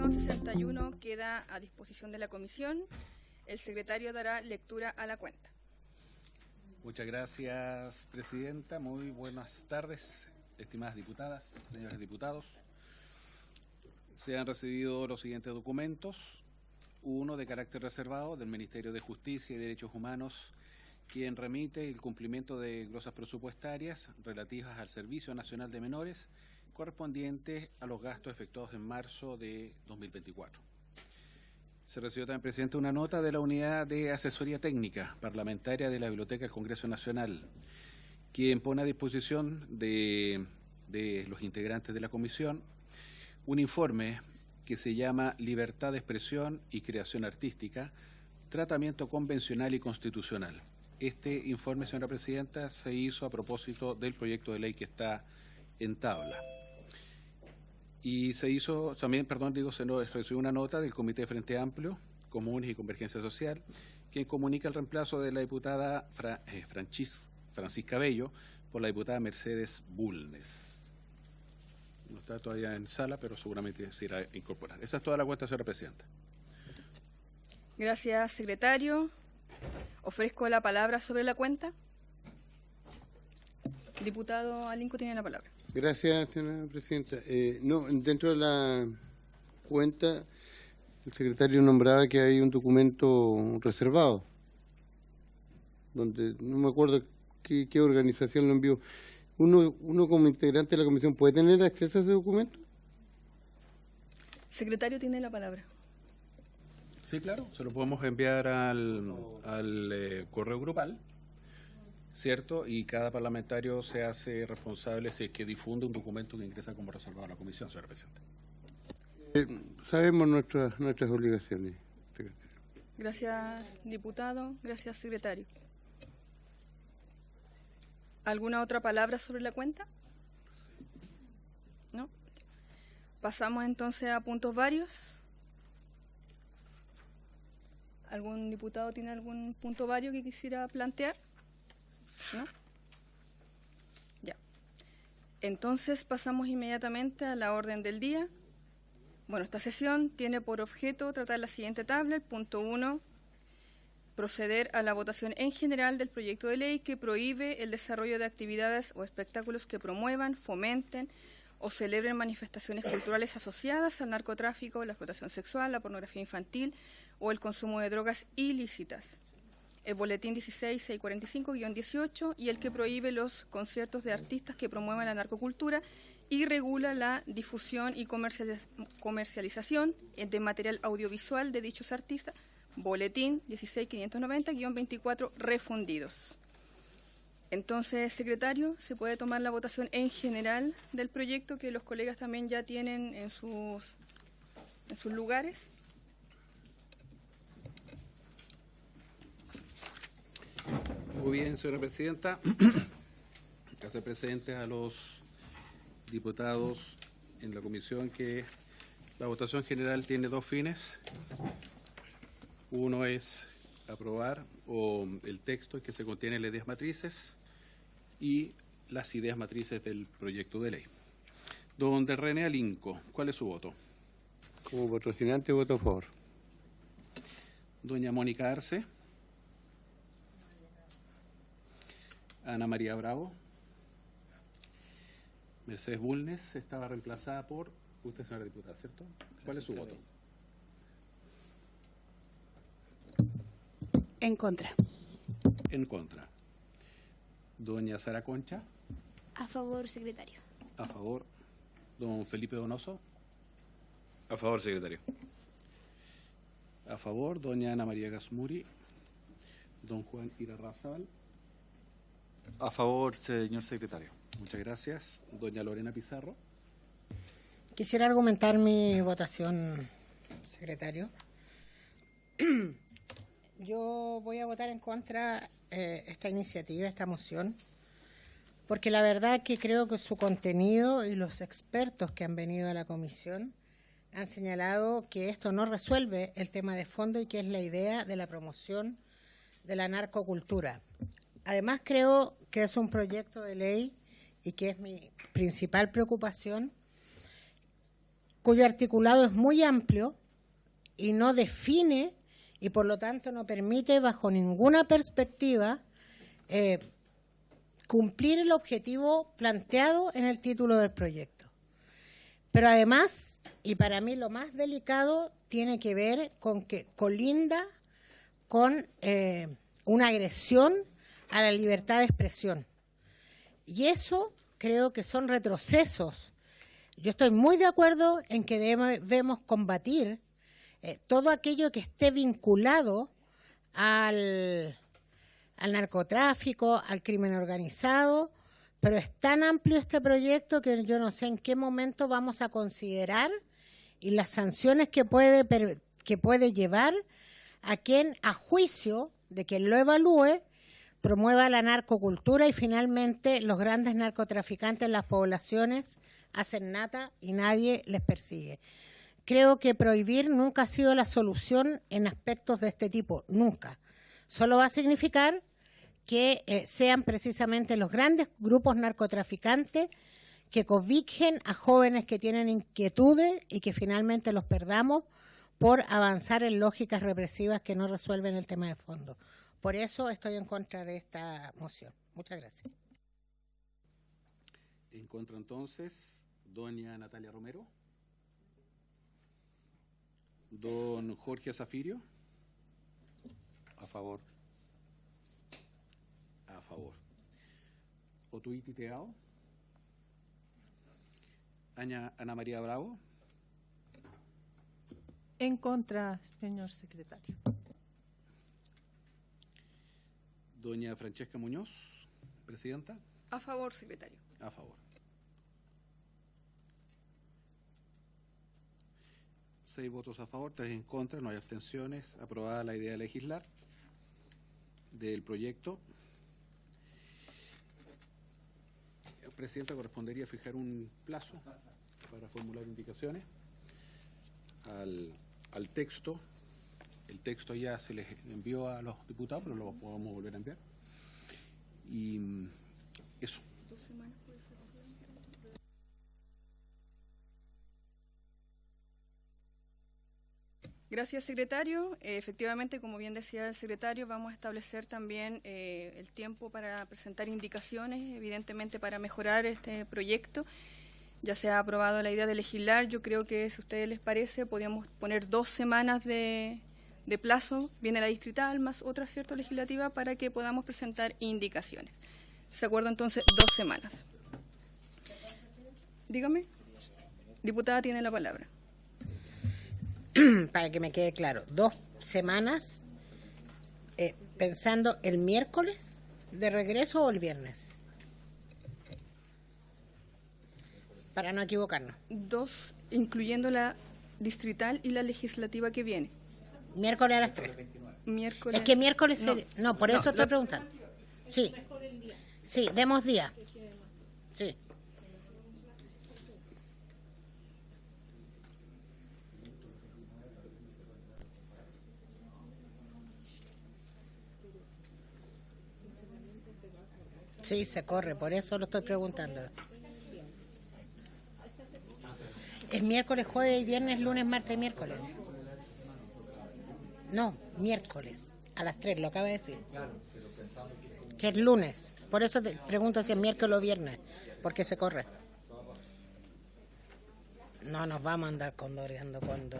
punto 61 queda a disposición de la comisión. El secretario dará lectura a la cuenta. Muchas gracias, presidenta. Muy buenas tardes, estimadas diputadas, señores diputados. Se han recibido los siguientes documentos. Uno de carácter reservado del Ministerio de Justicia y Derechos Humanos, quien remite el cumplimiento de glosas presupuestarias relativas al Servicio Nacional de Menores, correspondientes a los gastos efectuados en marzo de 2024. Se recibió también, presidente, una nota de la Unidad de Asesoría Técnica Parlamentaria de la Biblioteca del Congreso Nacional, quien pone a disposición de los integrantes de la comisión un informe que se llama Libertad de Expresión y Creación Artística, Tratamiento Convencional y Constitucional. Este informe, señora presidenta, se hizo a propósito del proyecto de ley que está en tabla. Y se hizo también, se nos recibió una nota del Comité de Frente Amplio, Comunes y Convergencia Social, quien comunica el reemplazo de la diputada Francisca Bello por la diputada Mercedes Bulnes. No está todavía en sala, pero seguramente se irá a incorporar. Esa es toda la cuenta, señora presidenta. Gracias, secretario. Ofrezco la palabra sobre la cuenta. Diputado Alinco tiene la palabra. Gracias, señora presidenta. Dentro de la cuenta, el secretario nombraba que hay un documento reservado, donde no me acuerdo qué organización lo envió. ¿Uno como integrante de la comisión puede tener acceso a ese documento? Secretario tiene la palabra. Sí, claro, se lo podemos enviar al correo grupal, ¿cierto? Y cada parlamentario se hace responsable si es que difunde un documento que ingresa como reservado a la comisión, señor presidente. Sabemos nuestras obligaciones. Gracias, diputado. Gracias, secretario. ¿Alguna otra palabra sobre la cuenta? ¿No? Pasamos entonces a puntos varios. ¿Algún diputado tiene algún punto vario que quisiera plantear? ¿No? Ya. Entonces pasamos inmediatamente a la orden del día. Bueno, esta sesión tiene por objeto tratar la siguiente tabla. El punto 1, proceder a la votación en general del proyecto de ley que prohíbe el desarrollo de actividades o espectáculos que promuevan, fomenten o celebren manifestaciones culturales asociadas al narcotráfico, la explotación sexual, la pornografía infantil o el consumo de drogas ilícitas. El boletín 16645-18 y el que prohíbe los conciertos de artistas que promuevan la narcocultura y regula la difusión y comercialización de material audiovisual de dichos artistas. Boletín 16590-24 refundidos. Entonces, secretario, se puede tomar la votación en general del proyecto que los colegas también ya tienen en sus lugares. Muy bien, señora presidenta. Hace presente a los diputados en la comisión que la votación general tiene dos fines. Uno es aprobar el texto en que se contienen las ideas matrices y las ideas matrices del proyecto de ley. Don René Alinco, ¿cuál es su voto? Como patrocinante, voto a favor. Doña Mónica Arce. Ana María Bravo. Mercedes Bulnes estaba reemplazada por usted, señora diputada, ¿cierto? ¿Cuál es su voto? En contra. En contra. Doña Sara Concha. A favor, secretario. A favor. Don Felipe Donoso. A favor, secretario. A favor. Doña Ana María Gasmuri. Don Juan Irarrázaval. A favor, señor secretario. Muchas gracias. Doña Lorena Pizarro. Quisiera argumentar mi votación, secretario. Yo voy a votar en contra esta iniciativa, esta moción, porque la verdad que creo que su contenido y los expertos que han venido a la comisión han señalado que esto no resuelve el tema de fondo y que es la idea de la promoción de la narcocultura. Además, creo que es un proyecto de ley y que es mi principal preocupación, cuyo articulado es muy amplio y no define y por lo tanto no permite bajo ninguna perspectiva cumplir el objetivo planteado en el título del proyecto. Pero además, y para mí lo más delicado, tiene que ver con que colinda con una agresión a la libertad de expresión. Y eso creo que son retrocesos. Yo estoy muy de acuerdo en que debemos combatir todo aquello que esté vinculado al narcotráfico, al crimen organizado, pero es tan amplio este proyecto que yo no sé en qué momento vamos a considerar y las sanciones que puede llevar a quien, a juicio de quien lo evalúe, promueva la narcocultura y finalmente los grandes narcotraficantes en las poblaciones hacen nata y nadie les persigue. Creo que prohibir nunca ha sido la solución en aspectos de este tipo, nunca. Solo va a significar que sean precisamente los grandes grupos narcotraficantes que cobijen a jóvenes que tienen inquietudes y que finalmente los perdamos por avanzar en lógicas represivas que no resuelven el tema de fondo. Por eso estoy en contra de esta moción. Muchas gracias. En contra, entonces, doña Natalia Romero. Don Jorge Zafirio. A favor. A favor. Otuiti Teao. Ana María Bravo. En contra, señor secretario. Doña Francesca Muñoz, presidenta. A favor, secretario. A favor. 6 votos a favor, 3 en contra, no hay abstenciones. Aprobada la idea de legislar del proyecto. Presidenta, correspondería fijar un plazo para formular indicaciones al texto. El texto ya se les envió a los diputados, pero lo podemos volver a enviar. Y eso. 2 semanas puede ser. Gracias, secretario. Efectivamente, como bien decía el secretario, vamos a establecer también el tiempo para presentar indicaciones, evidentemente para mejorar este proyecto. Ya se ha aprobado la idea de legislar. Yo creo que, si a ustedes les parece, podríamos poner 2 semanas de plazo. Viene la distrital más otra, ¿cierto?, legislativa, para que podamos presentar indicaciones. ¿Se acuerda entonces? 2 semanas. Dígame. Diputada, tiene la palabra. Para que me quede claro, 2 semanas pensando el miércoles de regreso o el viernes. Para no equivocarnos. 2, incluyendo la distrital y la legislativa que viene. Miércoles a las 3. Miércoles. Es que miércoles... No, no, por eso estoy preguntando. Sí. Sí, demos día. Sí. Sí, se corre, por eso lo estoy preguntando. Es miércoles, jueves y viernes, lunes, martes y miércoles. No, miércoles, a las 3, lo acaba de decir. Que es lunes. Por eso te pregunto si es miércoles o viernes, porque se corre. No nos vamos a andar condoreando cuando...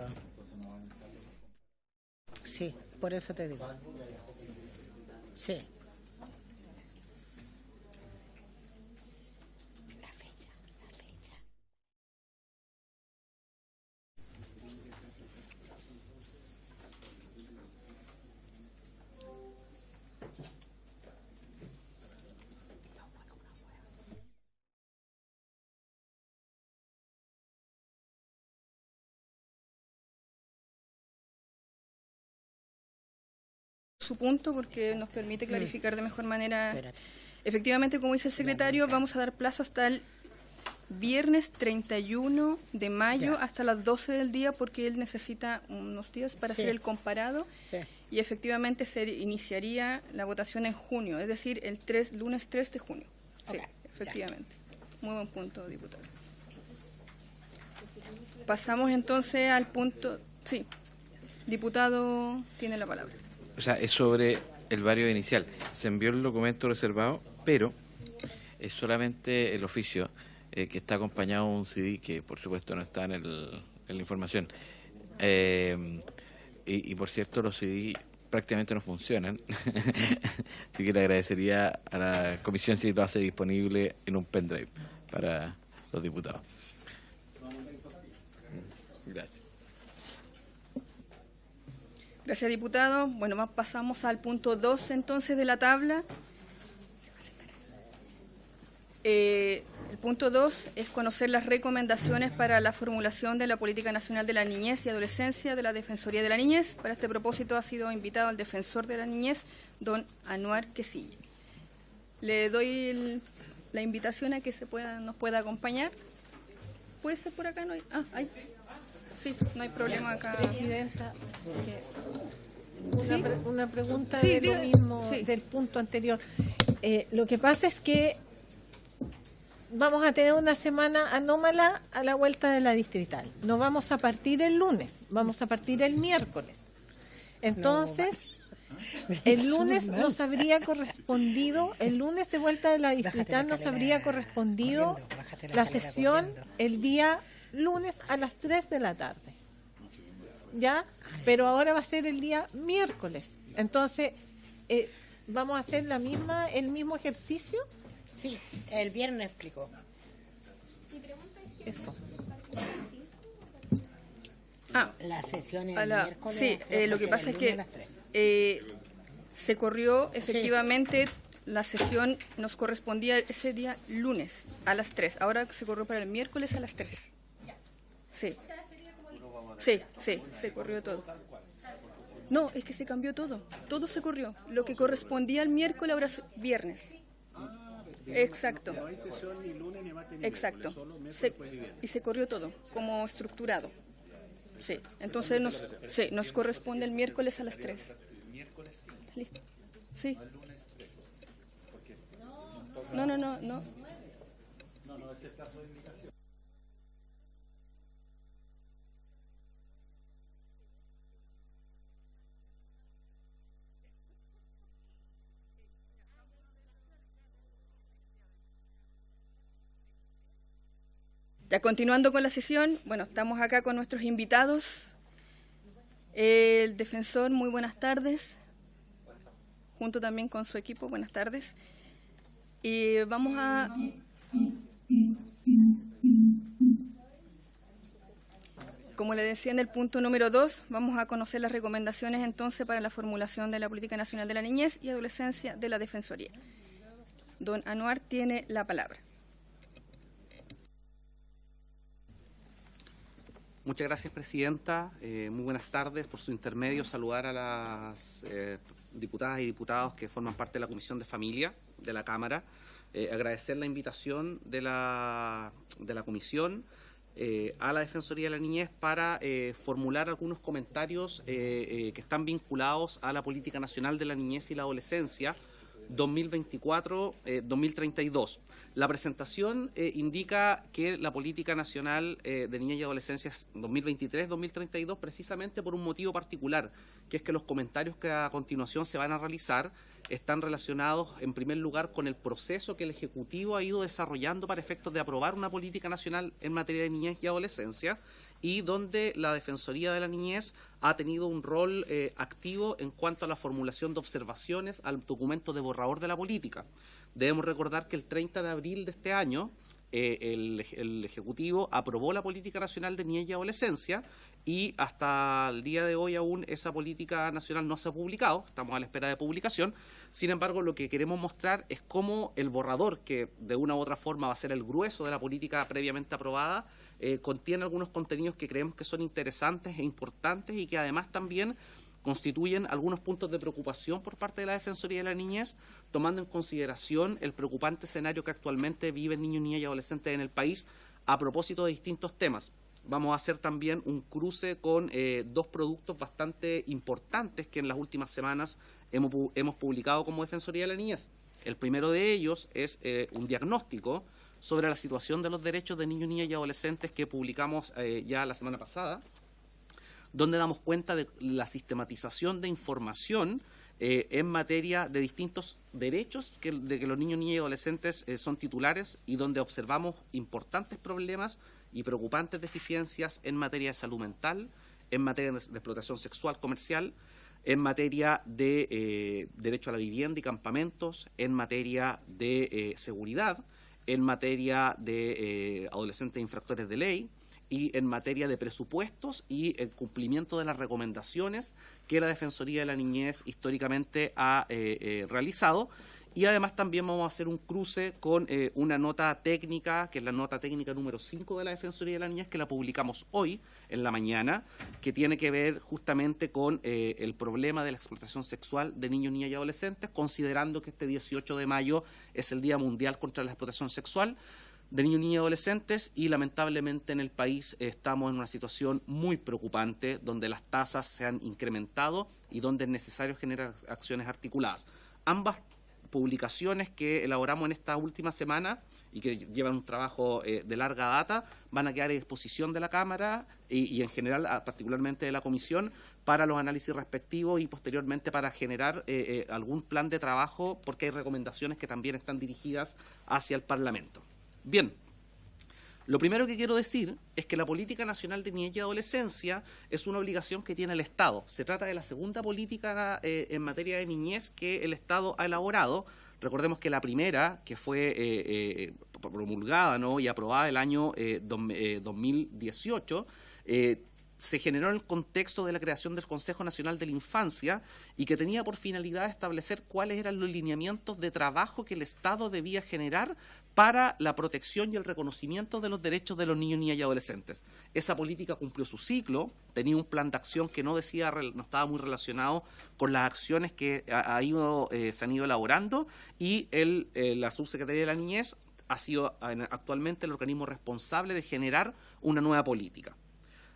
Sí, por eso te digo. Sí. Su punto, porque nos permite clarificar de mejor manera. Espérate. Efectivamente, como dice el secretario, vamos a dar plazo hasta el viernes 31 de mayo, Ya. hasta las 12 del día, porque él necesita unos días para Sí. hacer el comparado. Sí. Y efectivamente se iniciaría la votación en junio, es decir, el lunes 3 de junio. Sí, Ok, efectivamente. Muy buen punto, diputado. Pasamos entonces al punto... Sí, diputado tiene la palabra. O sea, es sobre el barrio inicial. Se envió el documento reservado, pero es solamente el oficio que está acompañado de un CD que, por supuesto, no está en la información. Y por cierto, los CD prácticamente no funcionan. Así que le agradecería a la comisión si lo hace disponible en un pendrive para los diputados. Gracias. Gracias, diputado. Bueno, pasamos al punto 2 entonces de la tabla. El punto 2 es conocer las recomendaciones para la formulación de la Política Nacional de la Niñez y Adolescencia de la Defensoría de la Niñez. Para este propósito ha sido invitado el defensor de la niñez, don Anuar Quesille. Le doy la invitación a que nos pueda acompañar. ¿Puede ser por acá? No hay, ahí. Sí, no hay problema acá. Presidenta, una pregunta Sí, de lo diga, mismo, sí. del punto anterior. Lo que pasa es que vamos a tener una semana anómala a la vuelta de la distrital. No vamos a partir el lunes, vamos a partir el miércoles. Entonces, el lunes nos habría correspondido, el lunes de vuelta de la distrital nos habría correspondido la sesión el día lunes a las 3 de la tarde. ¿Ya? Pero ahora va a ser el día miércoles. Entonces, ¿vamos a hacer el mismo ejercicio? Sí, el viernes explicó. Eso. La sesión el A la- miércoles. sí, lo que pasa es que se corrió efectivamente, la sesión nos correspondía ese día lunes a las 3. Ahora se corrió para el miércoles a las 3. Sí. Sí, se corrió todo. No, es que se cambió todo. Todo se corrió. Lo que correspondía al miércoles ahora es viernes. Exacto. No hay sesión ni lunes, ni martes, ni Exacto. miércoles, solo Se- miércoles y viernes. y se corrió todo, como estructurado. Sí, entonces nos corresponde el miércoles a las 3. Listo. Sí. No. Ya continuando con la sesión, bueno, estamos acá con nuestros invitados. El defensor, muy buenas tardes, junto también con su equipo, buenas tardes. Y vamos a... Como le decía en el punto número 2, vamos a conocer las recomendaciones entonces para la formulación de la Política Nacional de la Niñez y Adolescencia de la Defensoría. Don Anuar tiene la palabra. Muchas gracias, Presidenta. Muy buenas tardes. Por su intermedio, saludar a las diputadas y diputados que forman parte de la Comisión de Familia de la Cámara. Agradecer la invitación de la Comisión a la Defensoría de la Niñez para formular algunos comentarios que están vinculados a la Política Nacional de la Niñez y la Adolescencia 2024-2032. La presentación indica que la Política Nacional de Niñez y Adolescencia es 2023-2032 precisamente por un motivo particular, que es que los comentarios que a continuación se van a realizar están relacionados en primer lugar con el proceso que el Ejecutivo ha ido desarrollando para efectos de aprobar una política nacional en materia de niñez y adolescencia, y donde la Defensoría de la Niñez ha tenido un rol activo en cuanto a la formulación de observaciones al documento de borrador de la política. Debemos recordar que el 30 de abril de este año el Ejecutivo aprobó la Política Nacional de Niñez y Adolescencia, y hasta el día de hoy aún esa política nacional no se ha publicado, estamos a la espera de publicación. Sin embargo, lo que queremos mostrar es cómo el borrador, que de una u otra forma va a ser el grueso de la política previamente aprobada, contiene algunos contenidos que creemos que son interesantes e importantes y que además también constituyen algunos puntos de preocupación por parte de la Defensoría de la Niñez, tomando en consideración el preocupante escenario que actualmente viven niños, niñas y adolescentes en el país a propósito de distintos temas. Vamos a hacer también un cruce con dos productos bastante importantes que en las últimas semanas hemos publicado como Defensoría de la Niñez. El primero de ellos es un diagnóstico sobre la situación de los derechos de niños, niñas y adolescentes que publicamos ya la semana pasada, donde damos cuenta de la sistematización de información en materia de distintos derechos de que los niños, niñas y adolescentes son titulares, y donde observamos importantes problemas y preocupantes deficiencias en materia de salud mental, en materia de explotación sexual comercial, en materia de derecho a la vivienda y campamentos, en materia de seguridad, en materia de adolescentes infractores de ley, y en materia de presupuestos y el cumplimiento de las recomendaciones que la Defensoría de la Niñez históricamente ha realizado. Y además también vamos a hacer un cruce con una nota técnica, que es la nota técnica número 5 de la Defensoría de la Niñez, que la publicamos hoy en la mañana, que tiene que ver justamente con el problema de la explotación sexual de niños, niñas y adolescentes, considerando que este 18 de mayo es el Día Mundial contra la Explotación Sexual de niños, niñas y adolescentes, y lamentablemente en el país estamos en una situación muy preocupante, donde las tasas se han incrementado y donde es necesario generar acciones articuladas. Ambas publicaciones que elaboramos en esta última semana y que llevan un trabajo de larga data van a quedar a disposición de la Cámara y en general, particularmente de la Comisión, para los análisis respectivos y posteriormente para generar algún plan de trabajo, porque hay recomendaciones que también están dirigidas hacia el Parlamento. Bien, lo primero que quiero decir es que la Política Nacional de Niñez y Adolescencia es una obligación que tiene el Estado. Se trata de la segunda política en materia de niñez que el Estado ha elaborado. Recordemos que la primera, que fue promulgada, ¿no?, y aprobada el año 2018, se generó en el contexto de la creación del Consejo Nacional de la Infancia y que tenía por finalidad establecer cuáles eran los lineamientos de trabajo que el Estado debía generar para la protección y el reconocimiento de los derechos de los niños, niñas y adolescentes. Esa política cumplió su ciclo, tenía un plan de acción que no estaba muy relacionado con las acciones que se han ido elaborando, y la Subsecretaría de la Niñez ha sido actualmente el organismo responsable de generar una nueva política.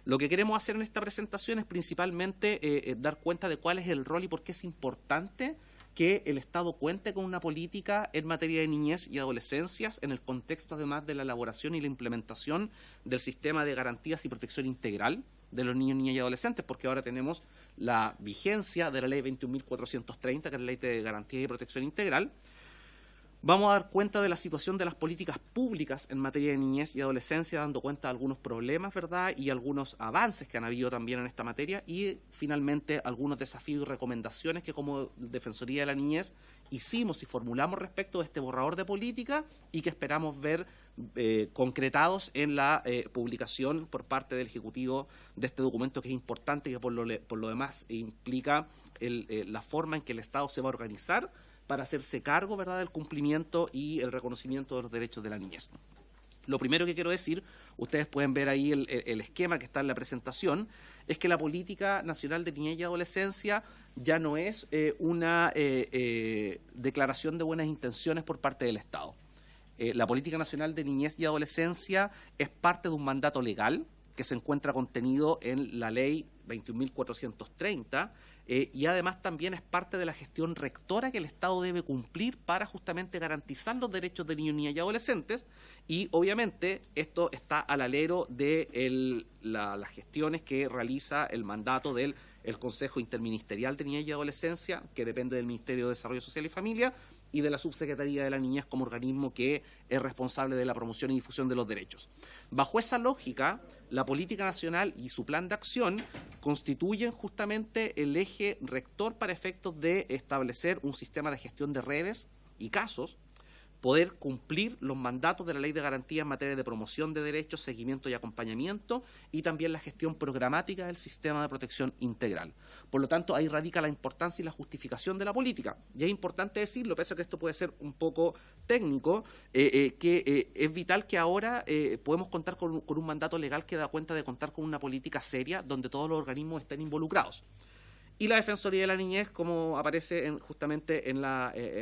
Lo que queremos hacer en esta presentación es principalmente dar cuenta de cuál es el rol y por qué es importante que el Estado cuente con una política en materia de niñez y adolescencias en el contexto además de la elaboración y la implementación del sistema de garantías y protección integral de los niños, niñas y adolescentes, porque ahora tenemos la vigencia de la Ley 21.430, que es la Ley de Garantías y Protección Integral. Vamos a dar cuenta de la situación de las políticas públicas en materia de niñez y adolescencia, dando cuenta de algunos problemas, ¿verdad?, y algunos avances que han habido también en esta materia, y finalmente algunos desafíos y recomendaciones que como Defensoría de la Niñez hicimos y formulamos respecto de este borrador de política y que esperamos ver concretados en la publicación por parte del Ejecutivo de este documento, que es importante y que por lo demás implica la forma en que el Estado se va a organizar para hacerse cargo, ¿verdad?, del cumplimiento y el reconocimiento de los derechos de la niñez. Lo primero que quiero decir, ustedes pueden ver ahí el esquema que está en la presentación, es que la Política Nacional de Niñez y Adolescencia ya no es una declaración de buenas intenciones por parte del Estado. La Política Nacional de Niñez y Adolescencia es parte de un mandato legal que se encuentra contenido en la Ley 21.430, y además también es parte de la gestión rectora que el Estado debe cumplir para justamente garantizar los derechos de niños, niñas y adolescentes, y obviamente esto está al alero de las gestiones que realiza el mandato del Consejo Interministerial de Niñez y Adolescencia, que depende del Ministerio de Desarrollo Social y Familia, y de la Subsecretaría de la Niñez como organismo que es responsable de la promoción y difusión de los derechos. Bajo esa lógica, la política nacional y su plan de acción constituyen justamente el eje rector para efectos de establecer un sistema de gestión de redes y casos, poder cumplir los mandatos de la Ley de Garantía en materia de promoción de derechos, seguimiento y acompañamiento, y también la gestión programática del sistema de protección integral. Por lo tanto, ahí radica la importancia y la justificación de la política. Y es importante decirlo, pese a que esto puede ser un poco técnico, que es vital que ahora podemos contar con un mandato legal que da cuenta de contar con una política seria donde todos los organismos estén involucrados. Y la Defensoría de la Niñez, como aparece justamente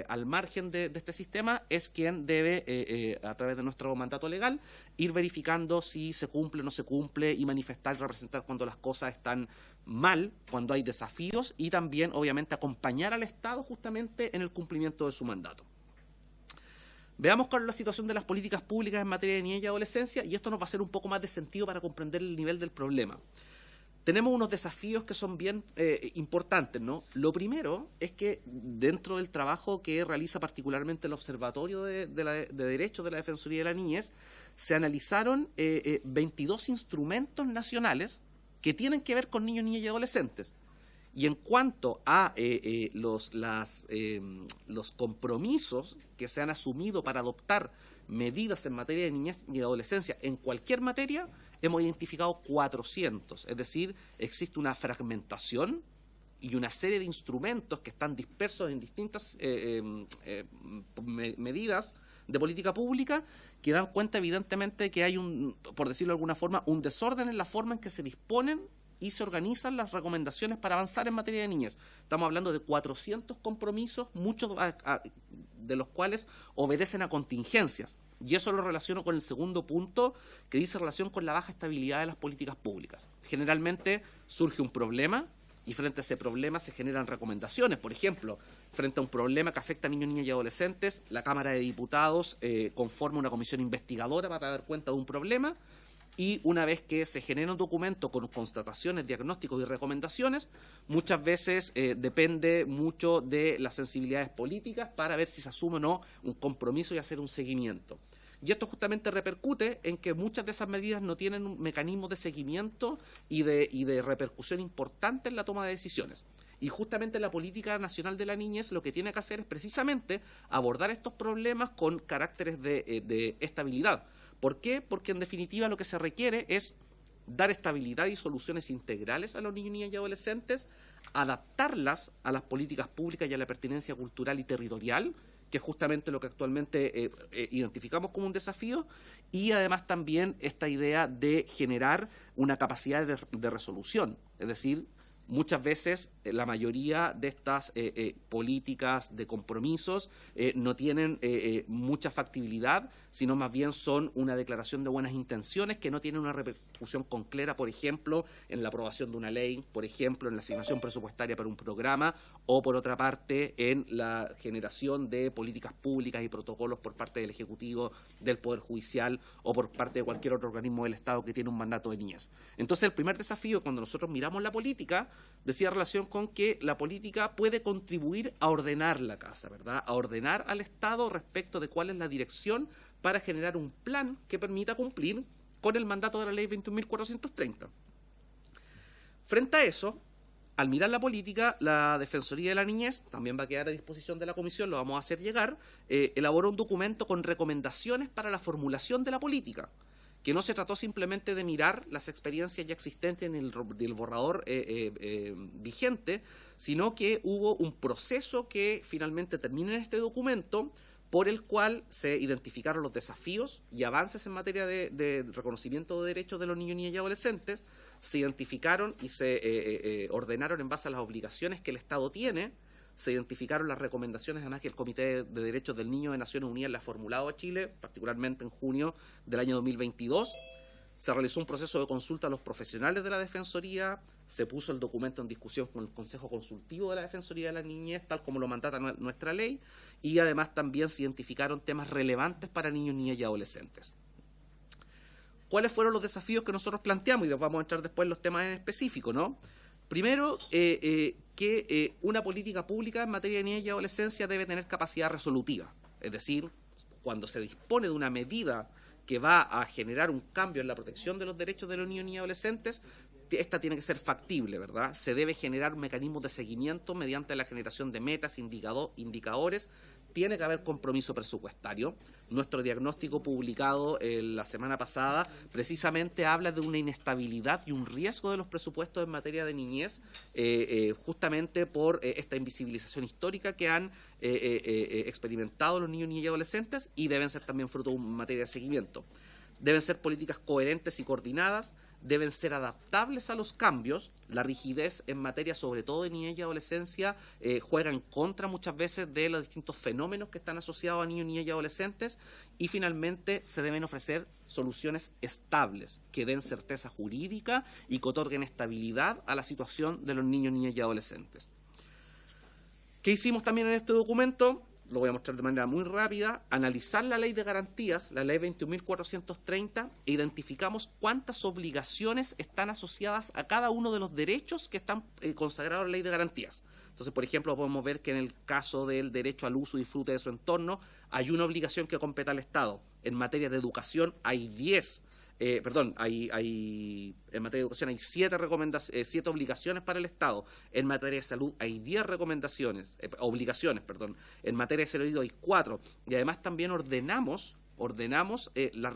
al margen de este sistema, es quien debe, a través de nuestro mandato legal, ir verificando si se cumple o no se cumple y manifestar y representar cuando las cosas están mal, cuando hay desafíos, y también, obviamente, acompañar al Estado justamente en el cumplimiento de su mandato. Veamos cuál es la situación de las políticas públicas en materia de niñez y adolescencia, y esto nos va a hacer un poco más de sentido para comprender el nivel del problema. Tenemos unos desafíos que son bien importantes, ¿no? Lo primero es que dentro del trabajo que realiza particularmente el Observatorio de Derechos de la Defensoría de la Niñez, se analizaron 22 instrumentos nacionales que tienen que ver con niños, niñas y adolescentes. Y en cuanto a los compromisos que se han asumido para adoptar medidas en materia de niñez y adolescencia en cualquier materia, hemos identificado 400. Es decir, existe una fragmentación y una serie de instrumentos que están dispersos en distintas medidas de política pública que dan cuenta evidentemente que hay por decirlo de alguna forma, un desorden en la forma en que se disponen y se organizan las recomendaciones para avanzar en materia de niñez. Estamos hablando de 400 compromisos, muchos de los cuales obedecen a contingencias. Y eso lo relaciono con el segundo punto, que dice relación con la baja estabilidad de las políticas públicas. Generalmente surge un problema y frente a ese problema se generan recomendaciones. Por ejemplo, frente a un problema que afecta a niños, niñas y adolescentes, la Cámara de Diputados conforma una comisión investigadora para dar cuenta de un problema. Y una vez que se genera un documento con constataciones, diagnósticos y recomendaciones, muchas veces depende mucho de las sensibilidades políticas para ver si se asume o no un compromiso y hacer un seguimiento. Y esto justamente repercute en que muchas de esas medidas no tienen un mecanismo de seguimiento y de repercusión importante en la toma de decisiones. Y justamente la política nacional de la niñez lo que tiene que hacer es precisamente abordar estos problemas con caracteres de estabilidad. ¿Por qué? Porque en definitiva lo que se requiere es dar estabilidad y soluciones integrales a los niños, niñas y adolescentes, adaptarlas a las políticas públicas y a la pertinencia cultural y territorial, que es justamente lo que actualmente identificamos como un desafío, y además también esta idea de generar una capacidad de resolución, es decir, muchas veces la mayoría de estas políticas de compromisos no tienen mucha factibilidad, sino más bien son una declaración de buenas intenciones que no tienen una repercusión concreta, por ejemplo, en la aprobación de una ley, por ejemplo, en la asignación presupuestaria para un programa, o por otra parte, en la generación de políticas públicas y protocolos por parte del Ejecutivo, del Poder Judicial o por parte de cualquier otro organismo del Estado que tiene un mandato de niñez. Entonces, el primer desafío, cuando nosotros miramos la política, decía relación con que la política puede contribuir a ordenar la casa, ¿verdad? A ordenar al Estado respecto de cuál es la dirección para generar un plan que permita cumplir con el mandato de la ley 21.430. Frente a eso, al mirar la política, la Defensoría de la Niñez, también va a quedar a disposición de la Comisión, lo vamos a hacer llegar, elaboró un documento con recomendaciones para la formulación de la política, que no se trató simplemente de mirar las experiencias ya existentes en el borrador vigente, sino que hubo un proceso que finalmente termina en este documento, por el cual se identificaron los desafíos y avances en materia de reconocimiento de derechos de los niños, niñas y adolescentes, se identificaron y se ordenaron en base a las obligaciones que el Estado tiene, se identificaron las recomendaciones además que el Comité de Derechos del Niño de Naciones Unidas le ha formulado a Chile, particularmente en junio del año 2022. Se realizó un proceso de consulta a los profesionales de la Defensoría, se puso el documento en discusión con el Consejo Consultivo de la Defensoría de la Niñez, tal como lo mandata nuestra ley, y además también se identificaron temas relevantes para niños, niñas y adolescentes. ¿Cuáles fueron los desafíos que nosotros planteamos? Y vamos a entrar después en los temas en específico, ¿no? Primero, que una política pública en materia de niñez y adolescencia debe tener capacidad resolutiva, es decir, cuando se dispone de una medida que va a generar un cambio en la protección de los derechos de los niños y adolescentes, esta tiene que ser factible, ¿verdad? Se debe generar mecanismos de seguimiento mediante la generación de metas, indicadores, tiene que haber compromiso presupuestario. Nuestro diagnóstico publicado la semana pasada precisamente habla de una inestabilidad y un riesgo de los presupuestos en materia de niñez, justamente por esta invisibilización histórica que han experimentado los niños, niñas y adolescentes, y deben ser también fruto de una materia de seguimiento. Deben ser políticas coherentes y coordinadas, deben ser adaptables a los cambios. La rigidez en materia, sobre todo de niñez y adolescencia, juega en contra muchas veces de los distintos fenómenos que están asociados a niños, niñas y adolescentes. Y finalmente se deben ofrecer soluciones estables, que den certeza jurídica y que otorguen estabilidad a la situación de los niños, niñas y adolescentes. ¿Qué hicimos también en este documento? lo voy a mostrar de manera muy rápida, analizar la ley de garantías, la ley 21.430, e identificamos cuántas obligaciones están asociadas a cada uno de los derechos que están consagrados en la ley de garantías. Entonces, por ejemplo, podemos ver que en el caso del derecho al uso y disfrute de su entorno, hay una obligación que compete al Estado. En materia de educación hay 10, en materia de educación hay 7 obligaciones para el Estado. En materia de salud hay 10 obligaciones. En materia de salud hay 4. Y además también ordenamos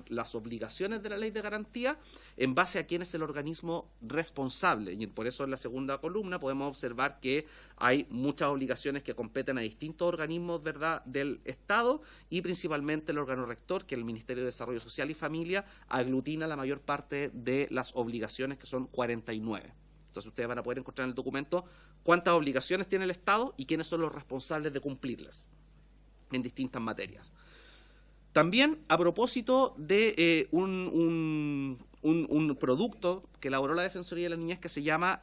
las obligaciones de la ley de garantía en base a quién es el organismo responsable. Y por eso en la segunda columna podemos observar que hay muchas obligaciones que competen a distintos organismos, ¿verdad?, del Estado, y principalmente el órgano rector, que el Ministerio de Desarrollo Social y Familia, aglutina la mayor parte de las obligaciones, que son 49. Entonces ustedes van a poder encontrar en el documento cuántas obligaciones tiene el Estado y quiénes son los responsables de cumplirlas en distintas materias. También, a propósito de un producto que elaboró la Defensoría de la Niñez que se llama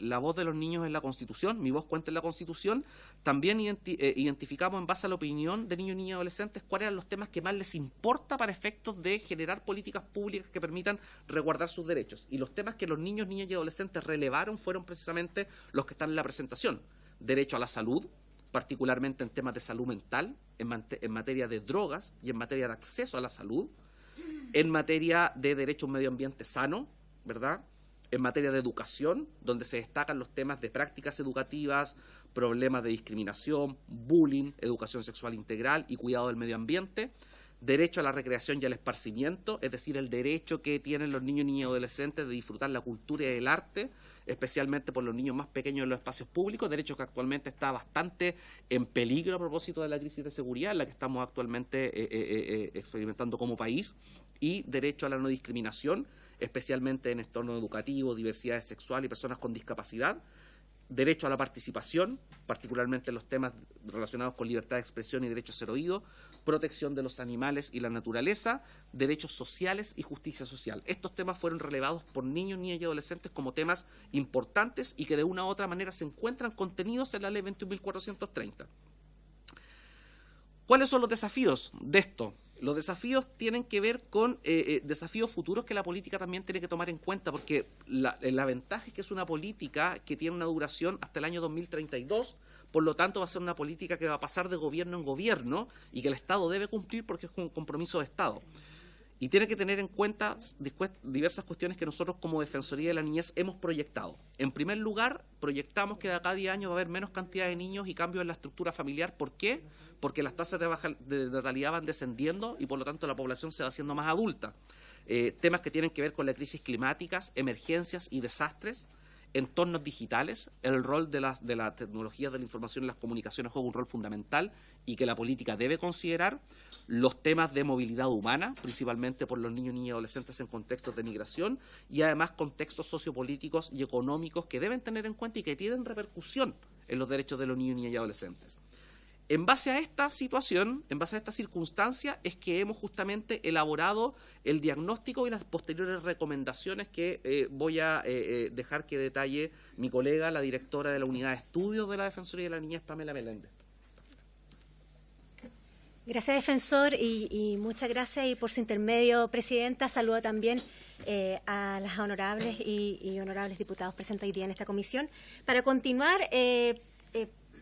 La voz de los niños en la Constitución, Mi voz cuenta en la Constitución, también identificamos en base a la opinión de niños, niñas y adolescentes cuáles eran los temas que más les importa para efectos de generar políticas públicas que permitan resguardar sus derechos. Y los temas que los niños, niñas y adolescentes relevaron fueron precisamente los que están en la presentación. Derecho a la salud, particularmente en temas de salud mental, en materia de drogas y en materia de acceso a la salud, en materia de derecho a un medio ambiente sano, ¿verdad?, en materia de educación, donde se destacan los temas de prácticas educativas, problemas de discriminación, bullying, educación sexual integral y cuidado del medio ambiente, derecho a la recreación y al esparcimiento, es decir, el derecho que tienen los niños, niñas y adolescentes de disfrutar la cultura y el arte, especialmente por los niños más pequeños en los espacios públicos, derecho que actualmente está bastante en peligro a propósito de la crisis de seguridad en la que estamos actualmente experimentando como país, y derecho a la no discriminación, especialmente en entorno educativo, diversidad sexual y personas con discapacidad, derecho a la participación, particularmente en los temas relacionados con libertad de expresión y derecho a ser oído, protección de los animales y la naturaleza, derechos sociales y justicia social. Estos temas fueron relevados por niños, niñas y adolescentes como temas importantes y que de una u otra manera se encuentran contenidos en la ley 21.430. ¿Cuáles son los desafíos de esto? Los desafíos tienen que ver con desafíos futuros que la política también tiene que tomar en cuenta, porque la ventaja es que es una política que tiene una duración hasta el año 2032, por lo tanto va a ser una política que va a pasar de gobierno en gobierno y que el Estado debe cumplir porque es un compromiso de Estado. Y tiene que tener en cuenta diversas cuestiones que nosotros como Defensoría de la Niñez hemos proyectado. En primer lugar, proyectamos que de acá a 10 años va a haber menos cantidad de niños y cambios en la estructura familiar. ¿Por qué? Porque las tasas de natalidad van descendiendo y por lo tanto la población se va haciendo más adulta. Temas que tienen que ver con las crisis climáticas, emergencias y desastres, entornos digitales, el rol de las tecnologías de la información y las comunicaciones juega un rol fundamental y que la política debe considerar, los temas de movilidad humana, principalmente por los niños, niñas y adolescentes en contextos de migración y además contextos sociopolíticos y económicos que deben tener en cuenta y que tienen repercusión en los derechos de los niños, niñas y adolescentes. En base a esta situación, en base a esta circunstancia, es que hemos justamente elaborado el diagnóstico y las posteriores recomendaciones que voy a dejar que detalle mi colega, la directora de la Unidad de Estudios de la Defensoría de la Niñez, Pamela Meléndez. Gracias, defensor, y muchas gracias. Y por su intermedio, presidenta, saludo también a las honorables y honorables diputados presentes hoy día en esta comisión. Para continuar,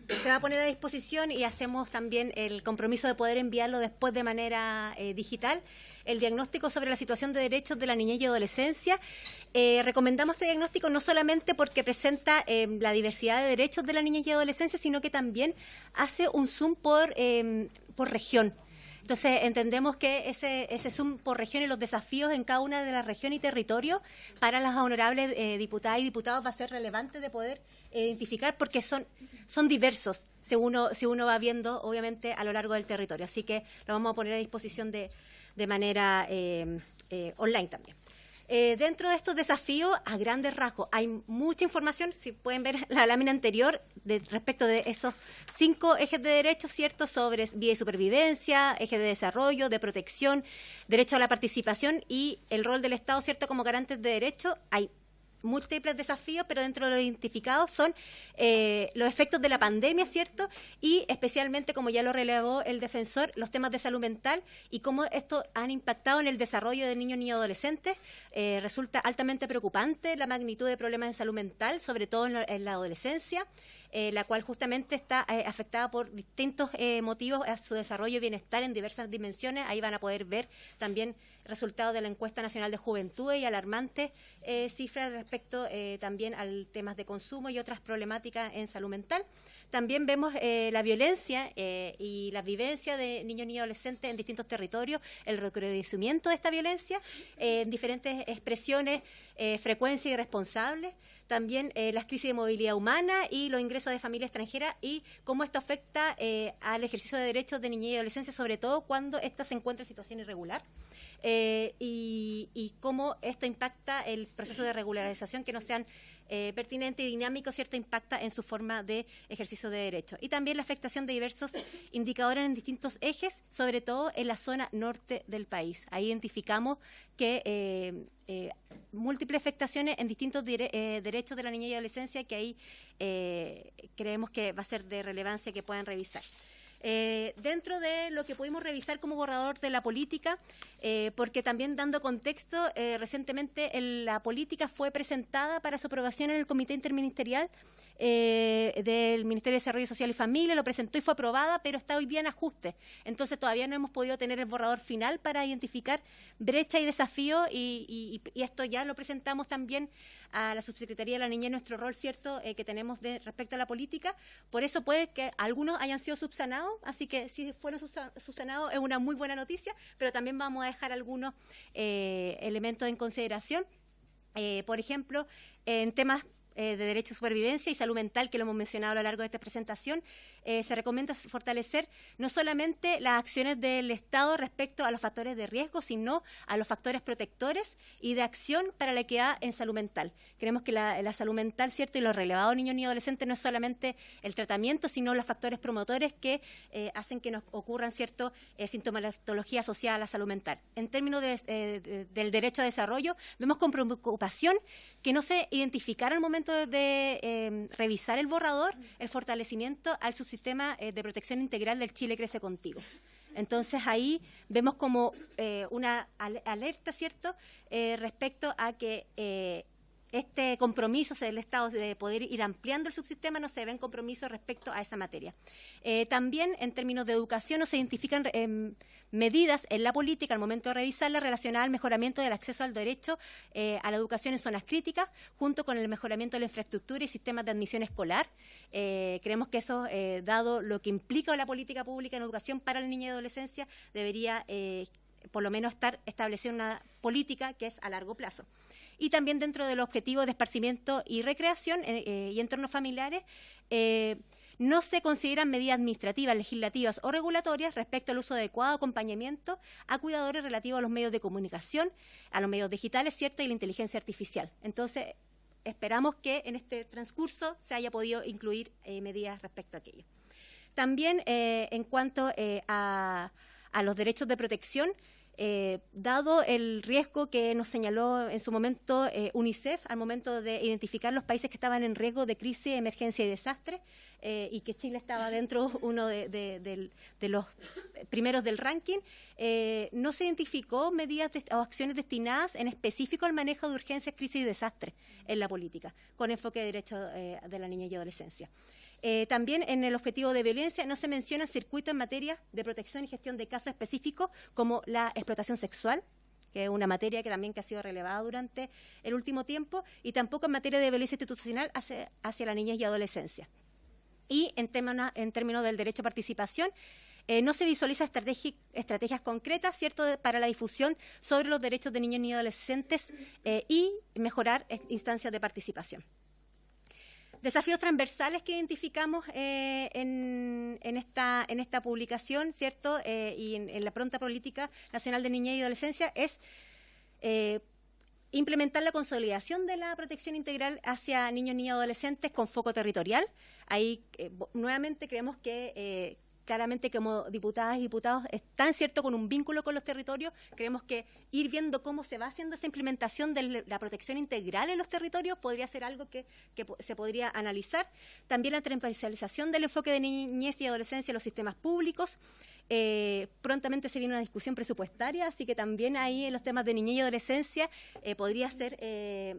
se va a poner a disposición y hacemos también el compromiso de poder enviarlo después de manera digital, el diagnóstico sobre la situación de derechos de la niñez y adolescencia. Recomendamos este diagnóstico no solamente porque presenta la diversidad de derechos de la niñez y adolescencia, sino que también hace un zoom por región. Entonces, entendemos que ese zoom por región y los desafíos en cada una de las regiones y territorios para las honorables diputadas y diputados va a ser relevante de poder identificar porque son diversos si uno va viendo, obviamente, a lo largo del territorio. Así que lo vamos a poner a disposición de manera online también. Dentro de estos desafíos, a grandes rasgos, hay mucha información, si pueden ver la lámina anterior, respecto de esos 5 ejes de derechos, ¿cierto?, sobre vida y supervivencia, ejes de desarrollo, de protección, derecho a la participación y el rol del Estado, ¿cierto?, como garantes de derechos. Hay múltiples desafíos, pero dentro de los identificados son los efectos de la pandemia, ¿cierto? Y especialmente, como ya lo relevó el defensor, los temas de salud mental y cómo esto han impactado en el desarrollo de niños y adolescentes. Resulta altamente preocupante la magnitud de problemas de salud mental, sobre todo en la adolescencia, la cual justamente está afectada por distintos motivos a su desarrollo y bienestar en diversas dimensiones. Ahí van a poder ver también resultados de la Encuesta Nacional de Juventud y alarmantes cifras respecto también al temas de consumo y otras problemáticas en salud mental. También vemos la violencia y la vivencia de niños y adolescentes en distintos territorios, el recrudecimiento de esta violencia en diferentes expresiones, frecuencia y responsables. También las crisis de movilidad humana y los ingresos de familia extranjera y cómo esto afecta al ejercicio de derechos de niñez y adolescencia, sobre todo cuando ésta se encuentra en situación irregular. Y cómo esto impacta el proceso de regularización, que no sean pertinente y dinámico, ¿cierto? Impacta en su forma de ejercicio de derechos. Y también la afectación de diversos indicadores en distintos ejes, sobre todo en la zona norte del país. Ahí identificamos que múltiples afectaciones en distintos derechos de la niñez y adolescencia, que ahí creemos que va a ser de relevancia que puedan revisar. Dentro de lo que pudimos revisar como borrador de la política, porque también dando contexto, recientemente la política fue presentada para su aprobación en el Comité Interministerial del Ministerio de Desarrollo Social y Familia, lo presentó y fue aprobada, pero está hoy día en ajuste. Entonces todavía no hemos podido tener el borrador final para identificar brecha y desafío, y esto ya lo presentamos también a la Subsecretaría de la Niñez, nuestro rol, ¿cierto?, que tenemos respecto a la política. Por eso puede que algunos hayan sido subsanados, así que si fueron subsanados es una muy buena noticia, pero también vamos a dejar algunos elementos en consideración. Por ejemplo, en temas de derecho a supervivencia y salud mental, que lo hemos mencionado a lo largo de esta presentación, se recomienda fortalecer no solamente las acciones del Estado respecto a los factores de riesgo, sino a los factores protectores y de acción para la equidad en salud mental. Creemos que la salud mental, ¿cierto?, y lo relevado de niños y adolescentes no es solamente el tratamiento, sino los factores promotores que hacen que nos ocurran, ¿cierto?, sintomatología asociada a la salud mental. En términos del derecho a desarrollo, vemos con preocupación que no se identificara al momento de revisar el borrador el fortalecimiento al subsistema de protección integral del Chile Crece Contigo. Entonces ahí vemos como una alerta, ¿cierto?, respecto a que este compromiso del Estado de poder ir ampliando el subsistema, no se ven compromisos respecto a esa materia. También en términos de educación no se identifican medidas en la política al momento de revisarla relacionadas al mejoramiento del acceso al derecho a la educación en zonas críticas, junto con el mejoramiento de la infraestructura y sistemas de admisión escolar. Creemos que eso, dado lo que implica la política pública en educación para la niñez y adolescencia, debería por lo menos estar establecida una política que es a largo plazo. Y también dentro del objetivo de esparcimiento y recreación y entornos familiares, no se consideran medidas administrativas, legislativas o regulatorias respecto al uso adecuado de acompañamiento a cuidadores relativos a los medios de comunicación, a los medios digitales, ¿cierto?, y la inteligencia artificial. Entonces, esperamos que en este transcurso se haya podido incluir medidas respecto a aquello. También, en cuanto a los derechos de protección, dado el riesgo que nos señaló en su momento UNICEF al momento de identificar los países que estaban en riesgo de crisis, emergencia y desastre, y que Chile estaba dentro uno de los primeros del ranking, no se identificó medidas o acciones destinadas en específico al manejo de urgencias, crisis y desastres en la política, con enfoque de derechos de la niñez y adolescencia. También en el objetivo de violencia no se menciona circuito en materia de protección y gestión de casos específicos como la explotación sexual, que es una materia que también ha sido relevada durante el último tiempo, y tampoco en materia de violencia institucional hacia la niñez y adolescencia. Y en términos del derecho a participación, no se visualiza estrategias concretas, ¿cierto?, para la difusión sobre los derechos de niños y adolescentes y mejorar instancias de participación. Desafíos transversales que identificamos en esta publicación, ¿cierto?, y en la pronta política nacional de niñez y adolescencia es implementar la consolidación de la protección integral hacia niños y adolescentes con foco territorial. Ahí nuevamente creemos que claramente como diputadas y diputados están, ¿cierto?, con un vínculo con los territorios. Creemos que ir viendo cómo se va haciendo esa implementación de la protección integral en los territorios podría ser algo que se podría analizar. También la transversalización del enfoque de niñez y adolescencia en los sistemas públicos. Prontamente se viene una discusión presupuestaria, así que también ahí en los temas de niñez y adolescencia podría ser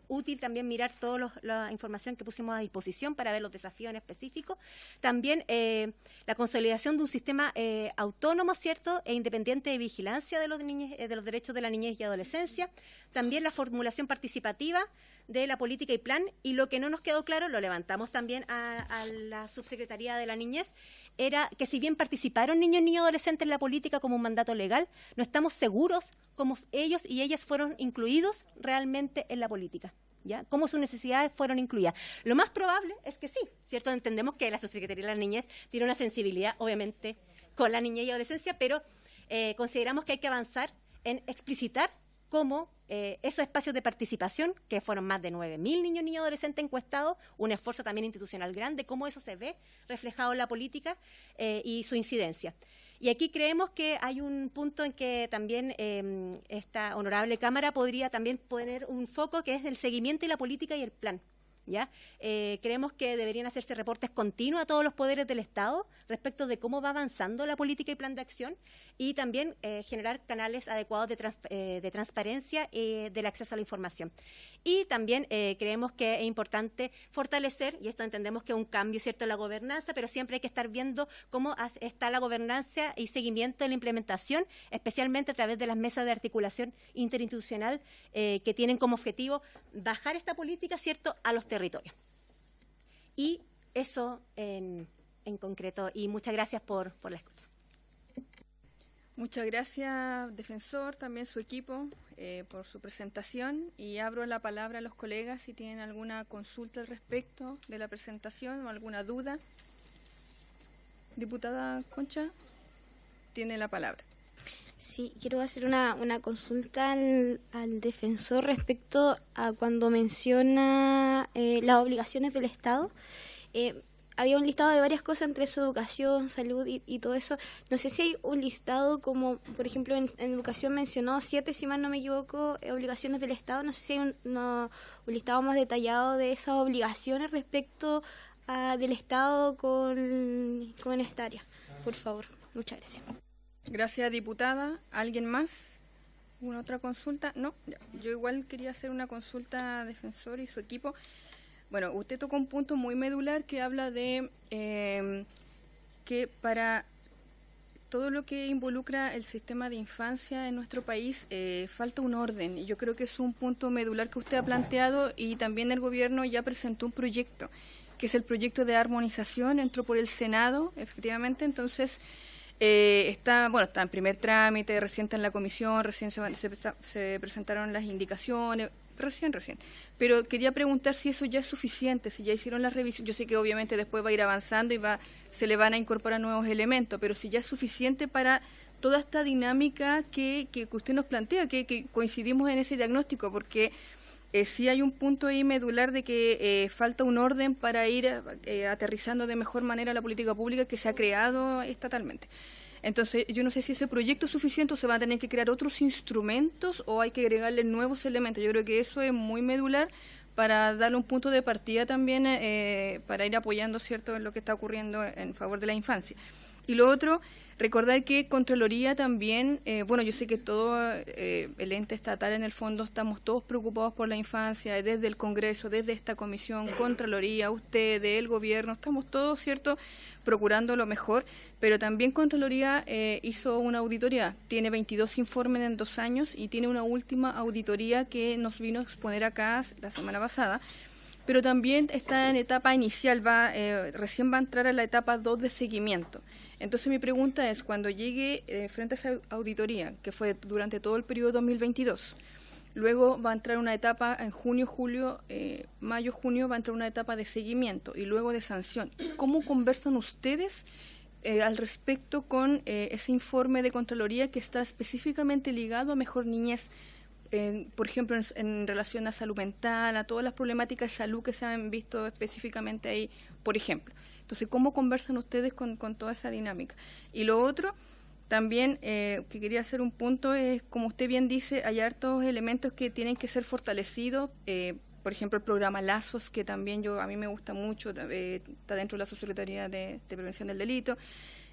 útil también mirar toda la información que pusimos a disposición para ver los desafíos en específico. También la consolidación de un sistema autónomo, ¿cierto?, e independiente de vigilancia de los derechos de la niñez y adolescencia. También la formulación participativa de la política y plan, y lo que no nos quedó claro, lo levantamos también a la Subsecretaría de la Niñez, era que si bien participaron niños y adolescentes en la política como un mandato legal, no estamos seguros cómo ellos y ellas fueron incluidos realmente en la política, ¿ya? Cómo sus necesidades fueron incluidas. Lo más probable es que sí, ¿cierto? Entendemos que la Subsecretaría de la Niñez tiene una sensibilidad, obviamente, con la niñez y adolescencia, pero consideramos que hay que avanzar en explicitar cómo esos espacios de participación, que fueron más de 9.000 niños y adolescentes encuestados, un esfuerzo también institucional grande, cómo eso se ve reflejado en la política y su incidencia. Y aquí creemos que hay un punto en que también esta honorable Cámara podría también poner un foco, que es el seguimiento y la política y el plan, ¿ya? Creemos que deberían hacerse reportes continuos a todos los poderes del Estado respecto de cómo va avanzando la política y plan de acción, y también generar canales adecuados de transparencia del acceso a la información. Y también creemos que es importante fortalecer, y esto entendemos que es un cambio, ¿cierto?, en la gobernanza, pero siempre hay que estar viendo cómo está la gobernanza y seguimiento de la implementación, especialmente a través de las mesas de articulación interinstitucional que tienen como objetivo bajar esta política, ¿cierto?, a los territorios. Y eso en concreto, y muchas gracias por la escucha. Muchas gracias, defensor, también su equipo, por su presentación, y abro la palabra a los colegas si tienen alguna consulta al respecto de la presentación o alguna duda. Diputada Concha, tiene la palabra. Sí, quiero hacer una consulta al defensor respecto a cuando menciona las obligaciones del Estado. Había un listado de varias cosas, entre eso educación, salud y todo eso. No sé si hay un listado como, por ejemplo, en educación mencionó 7, si mal no me equivoco, obligaciones del Estado. No sé si hay un listado más detallado de esas obligaciones respecto del Estado con esta área. Por favor, muchas gracias. Gracias, diputada. ¿Alguien más? ¿Una otra consulta? No. Ya. Yo igual quería hacer una consulta a defensor y su equipo. Bueno, usted tocó un punto muy medular que habla de que para todo lo que involucra el sistema de infancia en nuestro país falta un orden. Y yo creo que es un punto medular que usted ha planteado, y también el gobierno ya presentó un proyecto, que es el proyecto de armonización, entró por el Senado, efectivamente. Entonces, está en primer trámite, recién está en la comisión, recién se presentaron las indicaciones. Recién. Pero quería preguntar si eso ya es suficiente, si ya hicieron la revisión. Yo sé que obviamente después va a ir avanzando y se le van a incorporar nuevos elementos, pero si ya es suficiente para toda esta dinámica que usted nos plantea, que coincidimos en ese diagnóstico, porque sí hay un punto ahí medular de que falta un orden para ir aterrizando de mejor manera la política pública que se ha creado estatalmente. Entonces, yo no sé si ese proyecto es suficiente o se van a tener que crear otros instrumentos o hay que agregarle nuevos elementos. Yo creo que eso es muy medular para darle un punto de partida también para ir apoyando, ¿cierto?, en lo que está ocurriendo en favor de la infancia. Y lo otro, recordar que Contraloría también, yo sé que todo el ente estatal en el fondo estamos todos preocupados por la infancia, desde el Congreso, desde esta comisión, Contraloría, ustedes, el gobierno, estamos todos, ¿cierto?, procurando lo mejor, pero también Contraloría hizo una auditoría, tiene 22 informes en 2 años y tiene una última auditoría que nos vino a exponer acá la semana pasada, pero también está en etapa inicial, recién va a entrar a la etapa 2 de seguimiento. Entonces mi pregunta es, cuando llegue frente a esa auditoría, que fue durante todo el periodo 2022, luego va a entrar una etapa en mayo, junio, va a entrar una etapa de seguimiento y luego de sanción. ¿Cómo conversan ustedes al respecto con ese informe de Contraloría que está específicamente ligado a mejor niñez? Por ejemplo, en relación a salud mental, a todas las problemáticas de salud que se han visto específicamente ahí, por ejemplo. Entonces, ¿cómo conversan ustedes con toda esa dinámica? Y lo otro, también que quería hacer un punto, es, como usted bien dice, hay hartos elementos que tienen que ser fortalecidos, por ejemplo, el programa Lazos, que también a mí me gusta mucho, está dentro de la Subsecretaría de Prevención del Delito,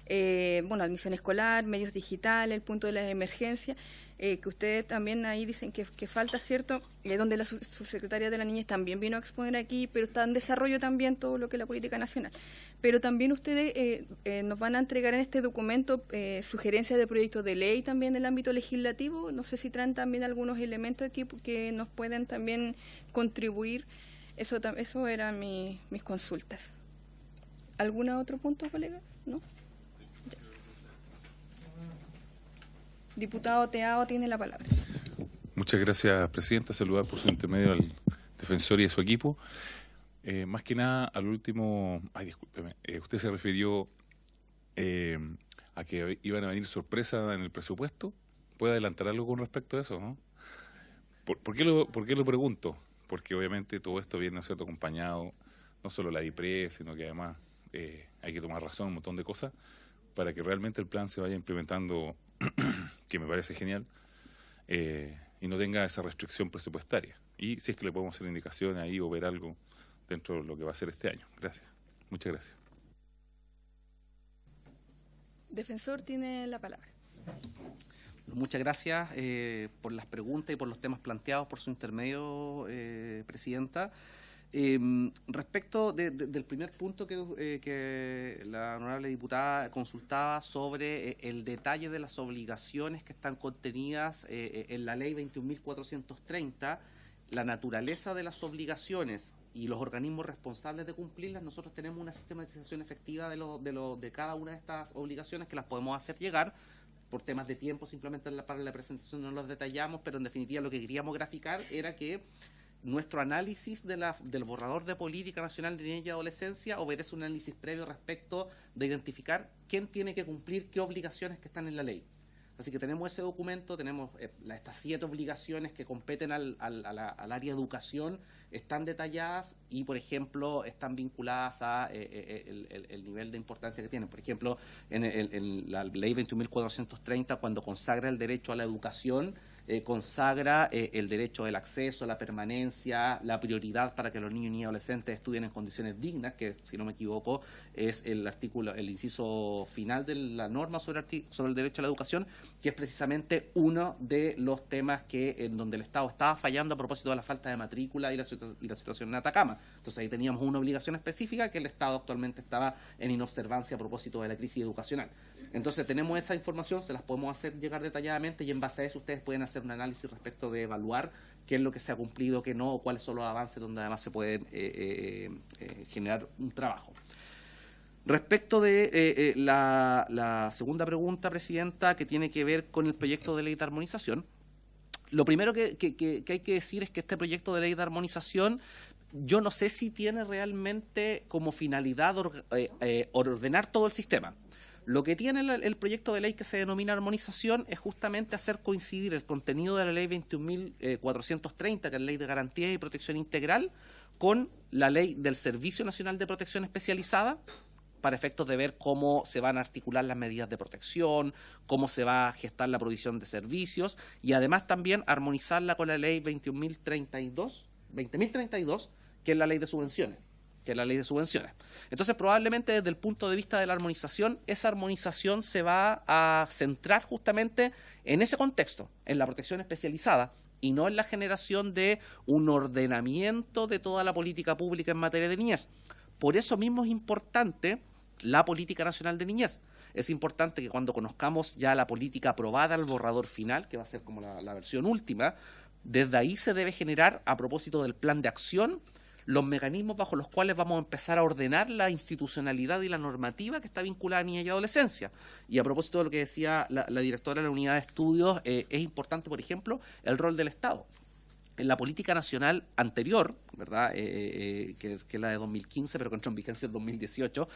admisión escolar, medios digitales, el punto de la emergencia, que ustedes también ahí dicen que falta, ¿cierto? Donde la Subsecretaría de la Niñez también vino a exponer aquí, pero está en desarrollo también todo lo que es la política nacional. Pero también ustedes nos van a entregar en este documento sugerencias de proyectos de ley también en el ámbito legislativo. No sé si traen también algunos elementos aquí que nos pueden también contribuir. Eso eran mis consultas. ¿Algún otro punto, colega? ¿No? Ya. Diputado Teao tiene la palabra. Muchas gracias, Presidenta. Saludar por su intermedio al defensor y a su equipo. Más que nada, al último... discúlpeme. Usted se refirió a que iban a venir sorpresas en el presupuesto. ¿Puede adelantar algo con respecto a eso, no? ¿Por qué lo pregunto? Porque obviamente todo esto viene a ser acompañado, no solo la IPRE, sino que además hay que tomar razón, un montón de cosas, para que realmente el plan se vaya implementando, que me parece genial, y no tenga esa restricción presupuestaria. Y si es que le podemos hacer indicaciones ahí o ver algo dentro de lo que va a ser este año. Gracias. Muchas gracias. Defensor tiene la palabra. Muchas gracias por las preguntas y por los temas planteados por su intermedio, Presidenta. Respecto del primer punto que la honorable diputada consultaba sobre el detalle de las obligaciones que están contenidas en la ley 21.430, la naturaleza de las obligaciones y los organismos responsables de cumplirlas, nosotros tenemos una sistematización efectiva de cada una de estas obligaciones que las podemos hacer llegar. Por temas de tiempo, simplemente para la presentación no los detallamos, pero en definitiva lo que queríamos graficar era que nuestro análisis del borrador de Política Nacional de Niñez y Adolescencia obedece un análisis previo respecto de identificar quién tiene que cumplir qué obligaciones que están en la ley. Así que tenemos ese documento, tenemos estas 7 obligaciones que competen al área de educación, están detalladas y, por ejemplo, están vinculadas a el nivel de importancia que tienen. Por ejemplo, en la ley 21.430, cuando consagra el derecho a la educación, consagra el derecho del acceso, la permanencia, la prioridad para que los niños y adolescentes estudien en condiciones dignas, que, si no me equivoco, es el inciso final de la norma sobre el derecho a la educación, que es precisamente uno de los temas en donde el Estado estaba fallando a propósito de la falta de matrícula y la situación en Atacama. Entonces ahí teníamos una obligación específica que el Estado actualmente estaba en inobservancia a propósito de la crisis educacional. Entonces tenemos esa información, se las podemos hacer llegar detalladamente y en base a eso ustedes pueden hacer un análisis respecto de evaluar qué es lo que se ha cumplido, qué no, o cuáles son los avances donde además se pueden generar un trabajo. Respecto de la segunda pregunta, Presidenta, que tiene que ver con el proyecto de ley de armonización, lo primero que hay que decir es que este proyecto de ley de armonización, yo no sé si tiene realmente como finalidad ordenar todo el sistema. Lo que tiene el proyecto de ley que se denomina armonización es justamente hacer coincidir el contenido de la ley 21.430, que es la ley de garantía y protección integral, con la ley del Servicio Nacional de Protección Especializada, para efectos de ver cómo se van a articular las medidas de protección, cómo se va a gestar la provisión de servicios, y además también armonizarla con la ley 20.032, que es la ley de subvenciones. Entonces, probablemente desde el punto de vista de la armonización, esa armonización se va a centrar justamente en ese contexto, en la protección especializada, y no en la generación de un ordenamiento de toda la política pública en materia de niñez. Por eso mismo es importante la Política Nacional de Niñez. Es importante que cuando conozcamos ya la política aprobada, el borrador final, que va a ser como la versión última, desde ahí se debe generar, a propósito del plan de acción, los mecanismos bajo los cuales vamos a empezar a ordenar la institucionalidad y la normativa que está vinculada a niñez y adolescencia. Y a propósito de lo que decía la directora de la unidad de estudios, es importante, por ejemplo, el rol del Estado. En la política nacional anterior, ¿verdad? Que es la de 2015, pero que entró en vigencia en 2018,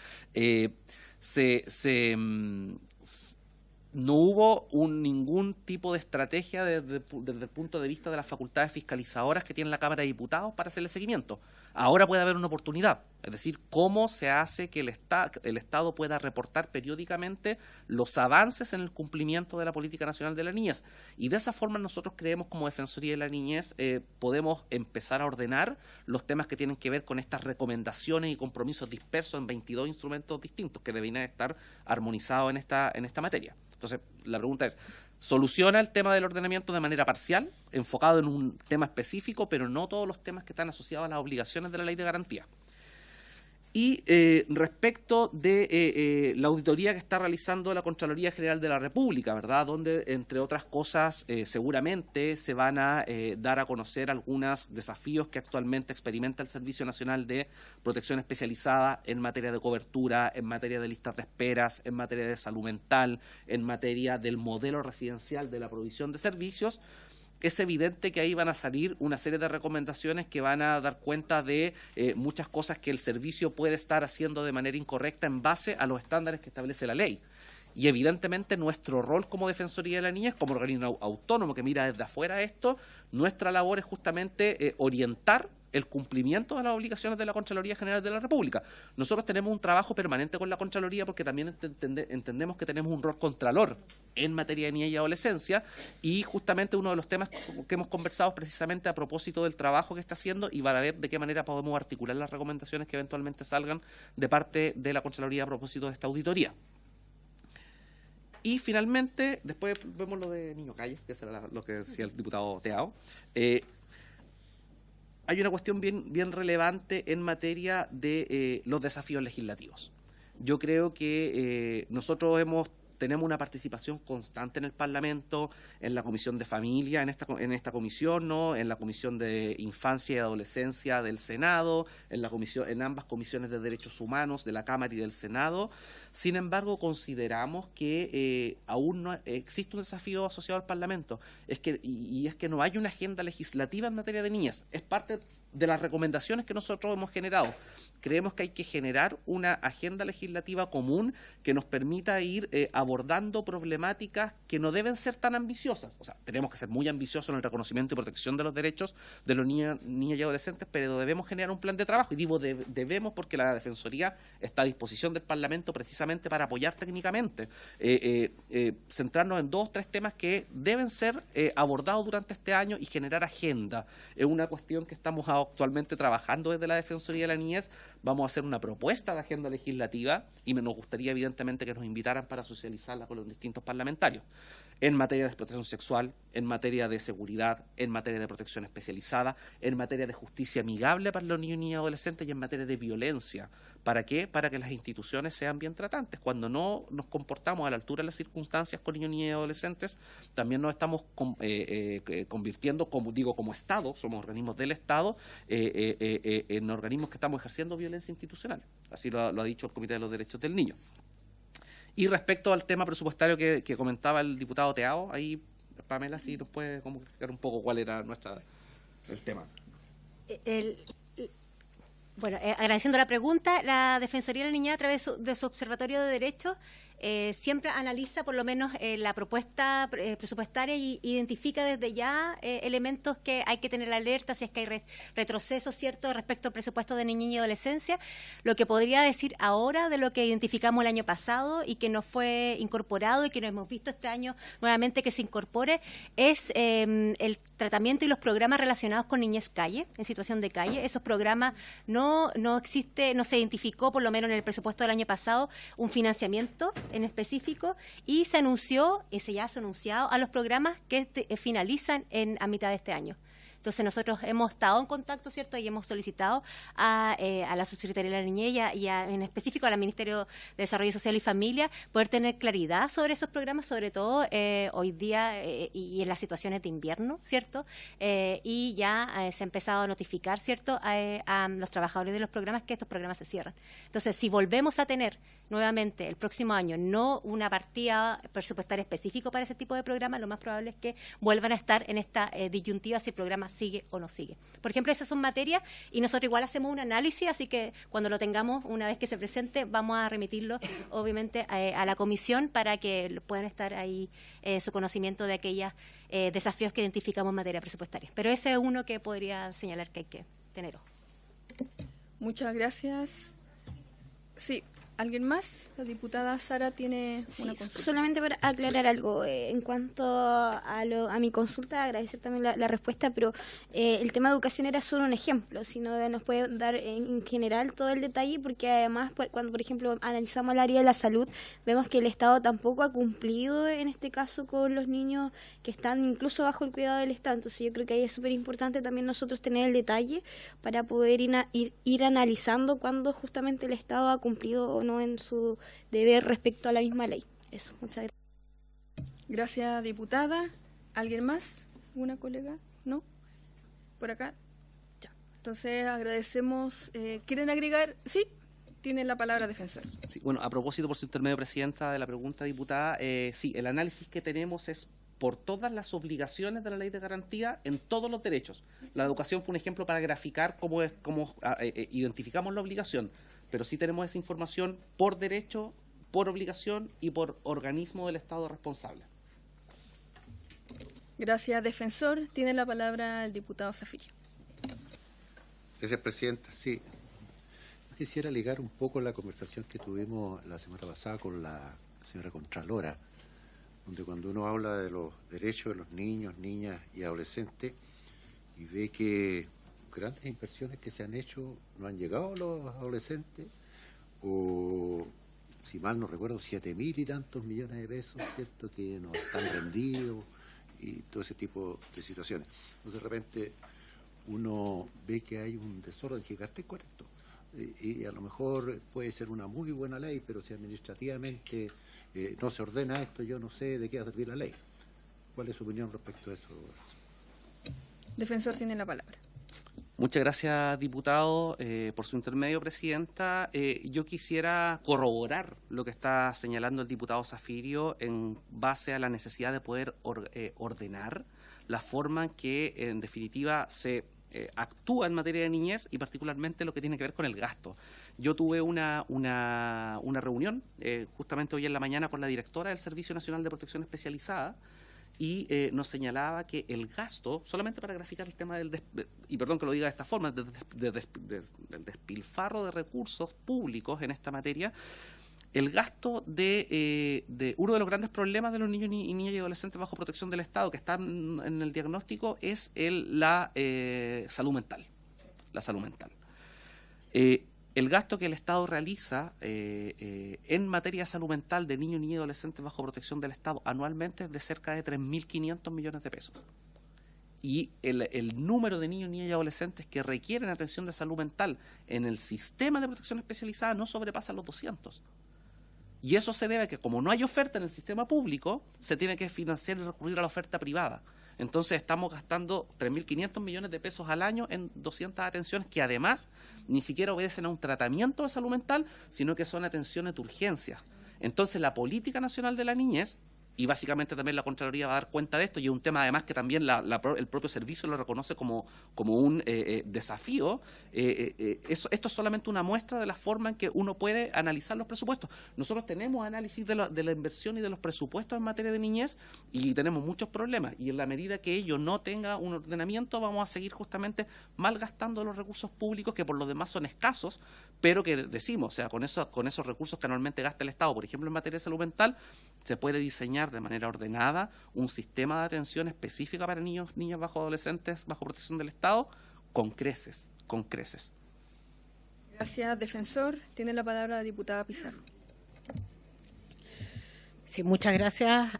no hubo ningún tipo de estrategia desde el punto de vista de las facultades fiscalizadoras que tiene la Cámara de Diputados para hacerle seguimiento. Ahora puede haber una oportunidad, es decir, cómo se hace que el Estado pueda reportar periódicamente los avances en el cumplimiento de la Política Nacional de la Niñez. Y de esa forma nosotros creemos, como Defensoría de la Niñez, podemos empezar a ordenar los temas que tienen que ver con estas recomendaciones y compromisos dispersos en 22 instrumentos distintos que deberían estar armonizados en esta materia. Entonces, la pregunta es, ¿soluciona el tema del ordenamiento de manera parcial, enfocado en un tema específico, pero no todos los temas que están asociados a las obligaciones de la Ley de Garantía? Y respecto de la auditoría que está realizando la Contraloría General de la República, ¿verdad?, donde, entre otras cosas, seguramente se van a dar a conocer algunos desafíos que actualmente experimenta el Servicio Nacional de Protección Especializada en materia de cobertura, en materia de listas de esperas, en materia de salud mental, en materia del modelo residencial de la provisión de servicios. Es evidente que ahí van a salir una serie de recomendaciones que van a dar cuenta de muchas cosas que el servicio puede estar haciendo de manera incorrecta en base a los estándares que establece la ley. Y evidentemente nuestro rol como Defensoría de la Niñez, como organismo autónomo que mira desde afuera esto, nuestra labor es justamente orientar el cumplimiento de las obligaciones de la Contraloría General de la República. Nosotros tenemos un trabajo permanente con la Contraloría porque también entendemos que tenemos un rol contralor en materia de niñez y adolescencia, y justamente uno de los temas que hemos conversado es precisamente a propósito del trabajo que está haciendo, y van a ver de qué manera podemos articular las recomendaciones que eventualmente salgan de parte de la Contraloría a propósito de esta auditoría. Y finalmente, después vemos lo de Niño Calles, que era lo que decía el diputado Teao. Hay una cuestión bien relevante en materia de los desafíos legislativos. Yo creo que nosotros tenemos una participación constante en el Parlamento, en la Comisión de Familia, en esta comisión, ¿no?, en la Comisión de Infancia y Adolescencia del Senado, en ambas comisiones de Derechos Humanos de la Cámara y del Senado. Sin embargo, consideramos que aún no existe un desafío asociado al Parlamento, es que no hay una agenda legislativa en materia de niñez. Es parte de las recomendaciones que nosotros hemos generado. Creemos que hay que generar una agenda legislativa común que nos permita ir abordando problemáticas que no deben ser tan ambiciosas. O sea, tenemos que ser muy ambiciosos en el reconocimiento y protección de los derechos de los niños y adolescentes, pero debemos generar un plan de trabajo. Y digo debemos porque la Defensoría está a disposición del Parlamento precisamente para apoyar técnicamente. Centrarnos en 2 o 3 temas que deben ser abordados durante este año y generar agenda. Es una cuestión que estamos actualmente trabajando desde la Defensoría de la Niñez. Vamos a hacer una propuesta de agenda legislativa y nos gustaría evidentemente que nos invitaran para socializarla con los distintos parlamentarios. En materia de explotación sexual, en materia de seguridad, en materia de protección especializada, en materia de justicia amigable para los niños y adolescentes y en materia de violencia. ¿Para qué? Para que las instituciones sean bien tratantes. Cuando no nos comportamos a la altura de las circunstancias con niños y adolescentes, también nos estamos convirtiendo, como Estado, somos organismos del Estado, en organismos que estamos ejerciendo violencia institucional. Así lo ha dicho el Comité de los Derechos del Niño. Y respecto al tema presupuestario que comentaba el diputado Teao, ahí Pamela, si nos puede comunicar un poco cuál era el tema. Agradeciendo la pregunta, la Defensoría de la Niñez, a través de su Observatorio de Derechos, siempre analiza por lo menos la propuesta presupuestaria y identifica desde ya elementos que hay que tener alerta si es que hay retrocesos, ¿cierto?, respecto al presupuesto de niñez y adolescencia. Lo que podría decir ahora de lo que identificamos el año pasado y que no fue incorporado y que no hemos visto este año nuevamente que se incorpore es el tratamiento y los programas relacionados con niñez calle, en situación de calle. Esos programas no se identificó, por lo menos en el presupuesto del año pasado, un financiamiento en específico, y se anunció, ya se ha anunciado a los programas que finalizan a mitad de este año. Entonces nosotros hemos estado en contacto, ¿cierto?, y hemos solicitado a la Subsecretaría de la Niñez y en específico al Ministerio de Desarrollo Social y Familia poder tener claridad sobre esos programas, sobre todo hoy día y en las situaciones de invierno, ¿cierto? Y ya se ha empezado a notificar, ¿cierto?, a los trabajadores de los programas que estos programas se cierran. Entonces, si volvemos a tener nuevamente el próximo año no una partida presupuestaria específica para ese tipo de programas, lo más probable es que vuelvan a estar en esta disyuntiva si el programa sigue o no sigue. Por ejemplo, esas son materias y nosotros igual hacemos un análisis, así que cuando lo tengamos, una vez que se presente, vamos a remitirlo obviamente a la comisión para que puedan estar ahí su conocimiento de aquellos desafíos que identificamos en materia presupuestaria. Pero ese es uno que podría señalar que hay que tener ojo. Muchas gracias. Sí, ¿alguien más? La diputada Sara tiene una consulta. Solamente para aclarar algo, en cuanto a mi consulta, agradecer también la respuesta, pero el tema de educación era solo un ejemplo, sino nos puede dar en general todo el detalle, porque además cuando, por ejemplo, analizamos el área de la salud, vemos que el Estado tampoco ha cumplido en este caso con los niños que están incluso bajo el cuidado del Estado. Entonces yo creo que ahí es súper importante también nosotros tener el detalle para poder ir analizando cuándo justamente el Estado ha cumplido o no en su deber respecto a la misma ley. Eso, muchas gracias. Gracias, diputada. ¿Alguien más? ¿Una colega? ¿No? ¿Por acá? Ya. Entonces agradecemos. ¿Quieren agregar? Sí. Tiene la palabra, defensor. Sí, bueno, a propósito, por su intermedio, presidenta, de la pregunta, diputada, sí, el análisis que tenemos es por todas las obligaciones de la ley de garantía en todos los derechos. La educación fue un ejemplo para graficar cómo identificamos la obligación, pero sí tenemos esa información por derecho, por obligación y por organismo del Estado responsable. Gracias, defensor. Tiene la palabra el diputado Zafirio. Gracias, presidenta. Sí, quisiera ligar un poco la conversación que tuvimos la semana pasada con la señora Contralora, donde cuando uno habla de los derechos de los niños, niñas y adolescentes y ve que grandes inversiones que se han hecho no han llegado a los adolescentes, o si mal no recuerdo, 7.000 y tantos millones de pesos, ¿cierto?, que no están rendidos y todo ese tipo de situaciones. Entonces de repente uno ve que hay un desorden gigante con esto. Y a lo mejor puede ser una muy buena ley, pero si administrativamente no se ordena esto, yo no sé de qué va a servir la ley. ¿Cuál es su opinión respecto a eso? Defensor tiene la palabra. Muchas gracias, diputado, por su intermedio, presidenta. Yo quisiera corroborar lo que está señalando el diputado Zafirio en base a la necesidad de poder ordenar la forma en que, en definitiva, se actúa en materia de niñez y particularmente lo que tiene que ver con el gasto. Yo tuve una reunión justamente hoy en la mañana con la directora del Servicio Nacional de Protección Especializada y nos señalaba que el gasto, solamente para graficar el tema y perdón que lo diga de esta forma, del despilfarro de recursos públicos en esta materia, el gasto de uno de los grandes problemas de los niños y niñas y adolescentes bajo protección del Estado que están en el diagnóstico es la salud mental. La salud mental. El gasto que el Estado realiza en materia de salud mental de niños, niñas y adolescentes bajo protección del Estado anualmente es de cerca de 3.500 millones de pesos. Y el número de niños, niñas y adolescentes que requieren atención de salud mental en el sistema de protección especializada no sobrepasa los 200. Y eso se debe a que como no hay oferta en el sistema público, se tiene que financiar y recurrir a la oferta privada. Entonces estamos gastando 3.500 millones de pesos al año en 200 atenciones que además ni siquiera obedecen a un tratamiento de salud mental, sino que son atenciones de urgencia. Entonces la política nacional de la niñez, y básicamente también la Contraloría va a dar cuenta de esto, y es un tema además que también el propio servicio lo reconoce como un desafío. Esto es solamente una muestra de la forma en que uno puede analizar los presupuestos. Nosotros tenemos análisis de la inversión y de los presupuestos en materia de niñez y tenemos muchos problemas, y en la medida que ello no tenga un ordenamiento vamos a seguir justamente malgastando los recursos públicos que por lo demás son escasos, pero que decimos, o sea, con esos recursos que anualmente gasta el Estado, por ejemplo en materia de salud mental, se puede diseñar de manera ordenada un sistema de atención específica para niños, niñas bajo adolescentes, bajo protección del Estado, con creces. Gracias, defensor. Tiene la palabra la diputada Pizarro. Sí, muchas gracias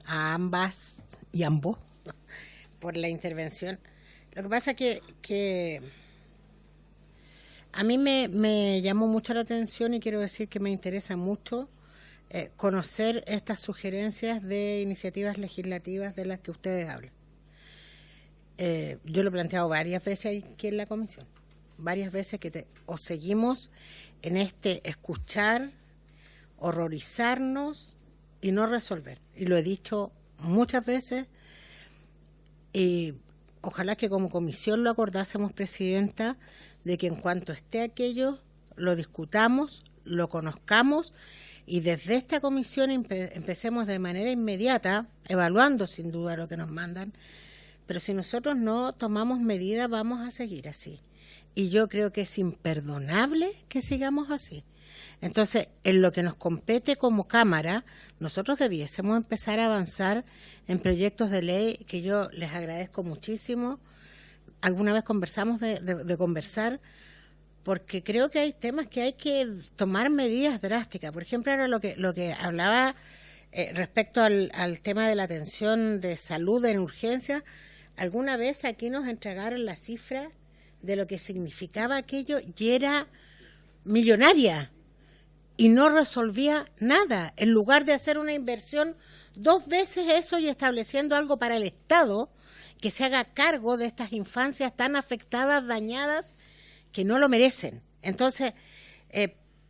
a ambas y ambos por la intervención. Lo que pasa es que a mí me llamó mucho la atención y quiero decir que me interesa mucho conocer estas sugerencias de iniciativas legislativas de las que ustedes hablan. Yo lo he planteado varias veces aquí en la comisión, varias veces que o seguimos en escuchar, horrorizarnos y no resolver. Y lo he dicho muchas veces y ojalá que como comisión lo acordásemos, presidenta, de que en cuanto esté aquello lo discutamos, lo conozcamos y desde esta comisión empecemos de manera inmediata, evaluando sin duda lo que nos mandan, pero si nosotros no tomamos medidas vamos a seguir así. y yo creo que es imperdonable que sigamos así. Entonces, en lo que nos compete como Cámara, nosotros debiésemos empezar a avanzar en proyectos de ley que yo les agradezco muchísimo. Alguna vez conversamos de conversar, porque creo que hay temas que hay que tomar medidas drásticas. Por ejemplo, ahora lo que hablaba respecto al tema de la atención de salud en urgencia, alguna vez aquí nos entregaron la cifra de lo que significaba aquello y era millonaria y no resolvía nada. En lugar de hacer una inversión 2 veces eso y estableciendo algo para el Estado que se haga cargo de estas infancias tan afectadas, dañadas, que no lo merecen. Entonces,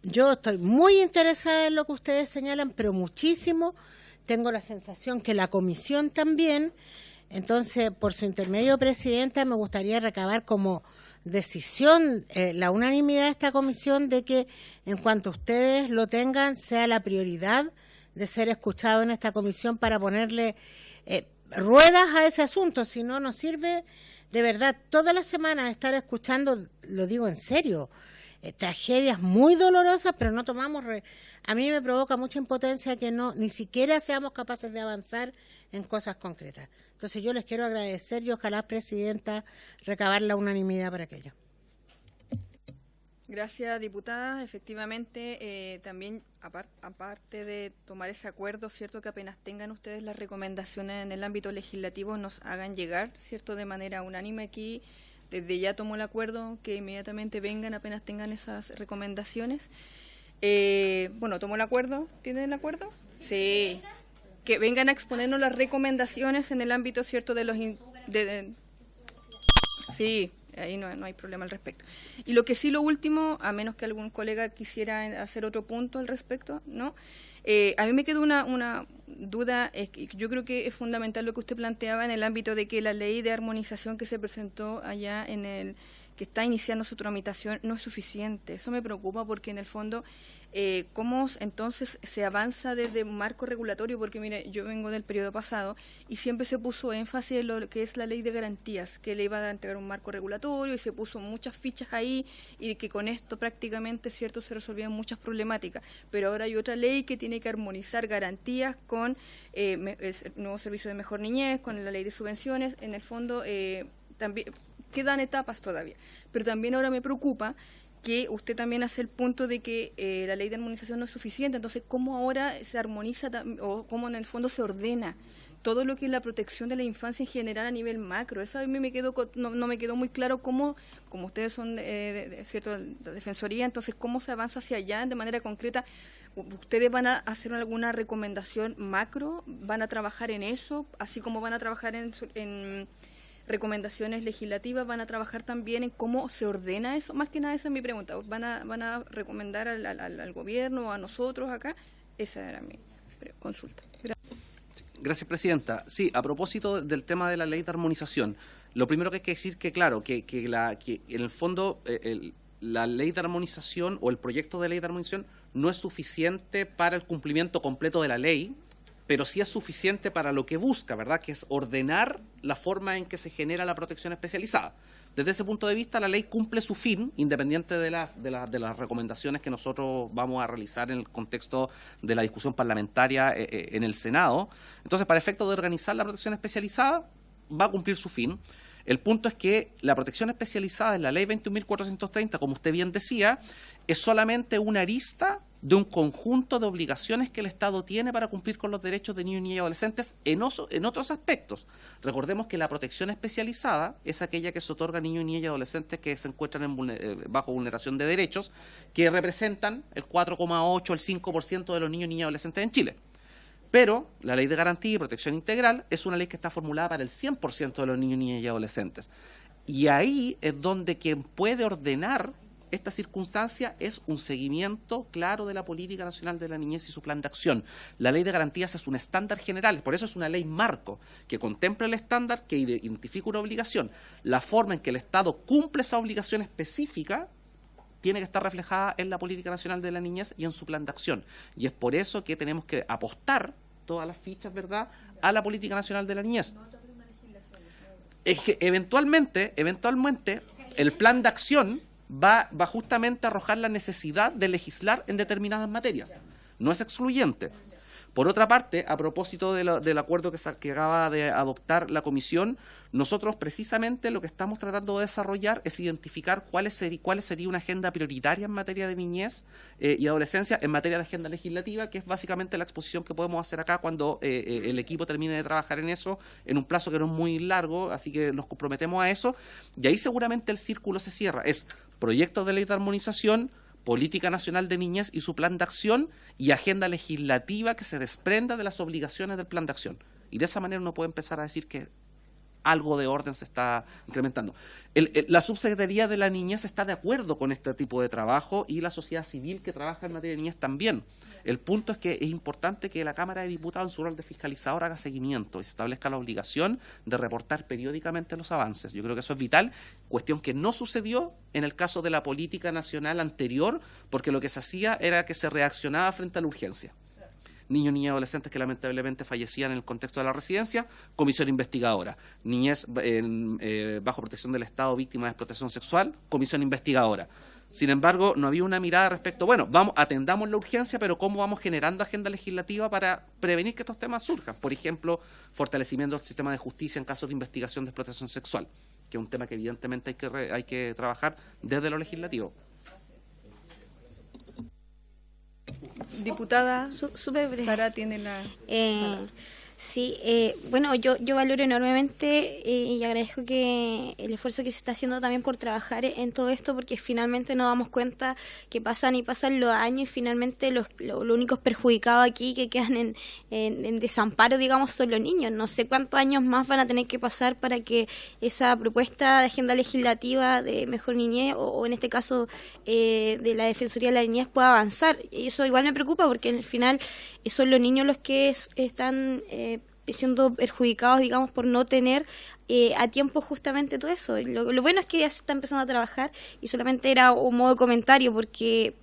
yo estoy muy interesada en lo que ustedes señalan, pero muchísimo. Tengo la sensación que la comisión también. Entonces, por su intermedio, Presidenta, me gustaría recabar como decisión la unanimidad de esta comisión de que en cuanto ustedes lo tengan, sea la prioridad de ser escuchado en esta comisión para ponerle ruedas a ese asunto. Si no, nos sirve de verdad toda la semana estar escuchando, lo digo en serio, tragedias muy dolorosas, pero no tomamos... A mí me provoca mucha impotencia que ni siquiera seamos capaces de avanzar en cosas concretas. Entonces yo les quiero agradecer y ojalá, Presidenta, recabar la unanimidad para aquello. Gracias, diputada. Efectivamente, también, aparte de tomar ese acuerdo, cierto que apenas tengan ustedes las recomendaciones en el ámbito legislativo, nos hagan llegar, cierto, de manera unánime aquí. Desde ya tomo el acuerdo que inmediatamente vengan apenas tengan esas recomendaciones. Bueno, tomo el acuerdo. ¿Tienen el acuerdo? Sí. Que vengan a exponernos las recomendaciones en el ámbito, cierto, de los... Sí, ahí no hay problema al respecto. Y lo que sí, lo último, a menos que algún colega quisiera hacer otro punto al respecto, ¿no? A mí me quedó una duda, yo creo que es fundamental lo que usted planteaba en el ámbito de que la ley de armonización que se presentó allá que está iniciando su tramitación no es suficiente. Eso me preocupa porque en el fondo, ¿cómo entonces se avanza desde un marco regulatorio? Porque mire, yo vengo del periodo pasado y siempre se puso énfasis en lo que es la ley de garantías, que le iba a entregar un marco regulatorio y se puso muchas fichas ahí y que con esto prácticamente, cierto, se resolvían muchas problemáticas. Pero ahora hay otra ley que tiene que armonizar garantías con el nuevo servicio de mejor niñez, con la ley de subvenciones. En el fondo, también quedan etapas todavía, pero también ahora me preocupa que usted también hace el punto de que la ley de armonización no es suficiente. Entonces, ¿cómo ahora se armoniza o cómo en el fondo se ordena todo lo que es la protección de la infancia en general a nivel macro? Eso a mí no me quedó muy claro como ustedes son cierto, la Defensoría, entonces cómo se avanza hacia allá de manera concreta. ¿Ustedes van a hacer alguna recomendación macro? ¿Van a trabajar en eso? Así como van a trabajar en recomendaciones legislativas, van a trabajar también en cómo se ordena eso. Más que nada esa es mi pregunta. ¿Van a recomendar al gobierno o a nosotros acá? Esa era mi consulta. Gracias, Presidenta. Sí, a propósito del tema de la ley de armonización, lo primero que hay que decir que, claro, que en el fondo la ley de armonización o el proyecto de ley de armonización no es suficiente para el cumplimiento completo de la ley, pero sí es suficiente para lo que busca, ¿verdad?, que es ordenar la forma en que se genera la protección especializada. Desde ese punto de vista, la ley cumple su fin, independiente de las recomendaciones que nosotros vamos a realizar en el contexto de la discusión parlamentaria en el Senado. Entonces, para efecto de organizar la protección especializada, va a cumplir su fin. El punto es que la protección especializada en la ley 21.430, como usted bien decía, es solamente una arista de un conjunto de obligaciones que el Estado tiene para cumplir con los derechos de niños, niñas y adolescentes en otros aspectos. Recordemos que la protección especializada es aquella que se otorga a niños, niñas y adolescentes que se encuentran bajo vulneración de derechos, que representan el 4,8 al 5% de los niños, niñas y adolescentes en Chile. Pero la Ley de Garantía y Protección Integral es una ley que está formulada para el 100% de los niños, niñas y adolescentes. Y ahí es donde quien puede ordenar esta circunstancia es un seguimiento claro de la Política Nacional de la Niñez y su plan de acción. La Ley de Garantías es un estándar general, por eso es una ley marco que contempla el estándar, que identifica una obligación. La forma en que el Estado cumple esa obligación específica tiene que estar reflejada en la Política Nacional de la Niñez y en su plan de acción. Y es por eso que tenemos que apostar todas las fichas, ¿verdad?, a la Política Nacional de la Niñez. Es que eventualmente, el plan de acción va justamente a arrojar la necesidad de legislar en determinadas materias. No es excluyente. Por otra parte, a propósito del acuerdo que acaba de adoptar la Comisión, nosotros precisamente lo que estamos tratando de desarrollar es identificar cuál sería una agenda prioritaria en materia de niñez y adolescencia, en materia de agenda legislativa, que es básicamente la exposición que podemos hacer acá cuando el equipo termine de trabajar en eso, en un plazo que no es muy largo, así que nos comprometemos a eso, y ahí seguramente el círculo se cierra. Es proyectos de ley de armonización, Política Nacional de Niñez y su plan de acción, y agenda legislativa que se desprenda de las obligaciones del plan de acción. Y de esa manera uno puede empezar a decir que algo de orden se está incrementando. La Subsecretaría de la Niñez está de acuerdo con este tipo de trabajo y la sociedad civil que trabaja en materia de niñez también. El punto es que es importante que la Cámara de Diputados, en su rol de fiscalizador, haga seguimiento y se establezca la obligación de reportar periódicamente los avances. Yo creo que eso es vital, cuestión que no sucedió en el caso de la política nacional anterior, porque lo que se hacía era que se reaccionaba frente a la urgencia. Niños, niñas y adolescentes que lamentablemente fallecían en el contexto de la residencia, comisión investigadora. Niñez bajo protección del Estado, víctimas de explotación sexual, comisión investigadora. Sin embargo, no había una mirada respecto, bueno, atendamos la urgencia, pero ¿cómo vamos generando agenda legislativa para prevenir que estos temas surjan? Por ejemplo, fortalecimiento del sistema de justicia en casos de investigación de explotación sexual, que es un tema que evidentemente hay que trabajar desde lo legislativo. Diputada Súper breve. Sara tiene la... Sí, bueno, yo valoro enormemente y agradezco que el esfuerzo que se está haciendo también por trabajar en todo esto, porque finalmente nos damos cuenta que pasan los años y finalmente los únicos perjudicados aquí que quedan en desamparo, digamos, son los niños. No sé cuántos años más van a tener que pasar para que esa propuesta de agenda legislativa de mejor niñez o en este caso de la Defensoría de la Niñez pueda avanzar. Y eso igual me preocupa porque al final son los niños los que están siendo perjudicados, digamos, por no tener a tiempo justamente todo eso. Lo bueno es que ya se está empezando a trabajar y solamente era un modo de comentario porque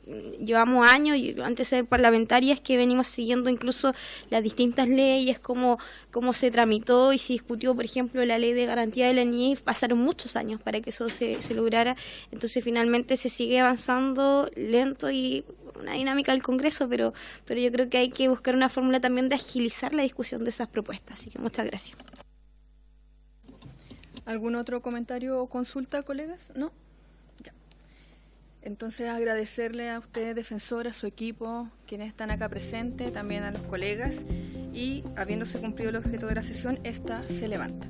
llevamos años, y antes de ser parlamentarias, que venimos siguiendo incluso las distintas leyes, cómo se tramitó y se discutió, por ejemplo, la ley de garantía de la niñez. Pasaron muchos años para que eso se lograra, entonces finalmente se sigue avanzando lento y una dinámica del Congreso, pero yo creo que hay que buscar una fórmula también de agilizar la discusión de esas propuestas. Así que muchas gracias. ¿Algún otro comentario o consulta, colegas? ¿No? Ya. Entonces agradecerle a usted, defensora, a su equipo, quienes están acá presentes, también a los colegas, y habiéndose cumplido el objeto de la sesión, esta se levanta.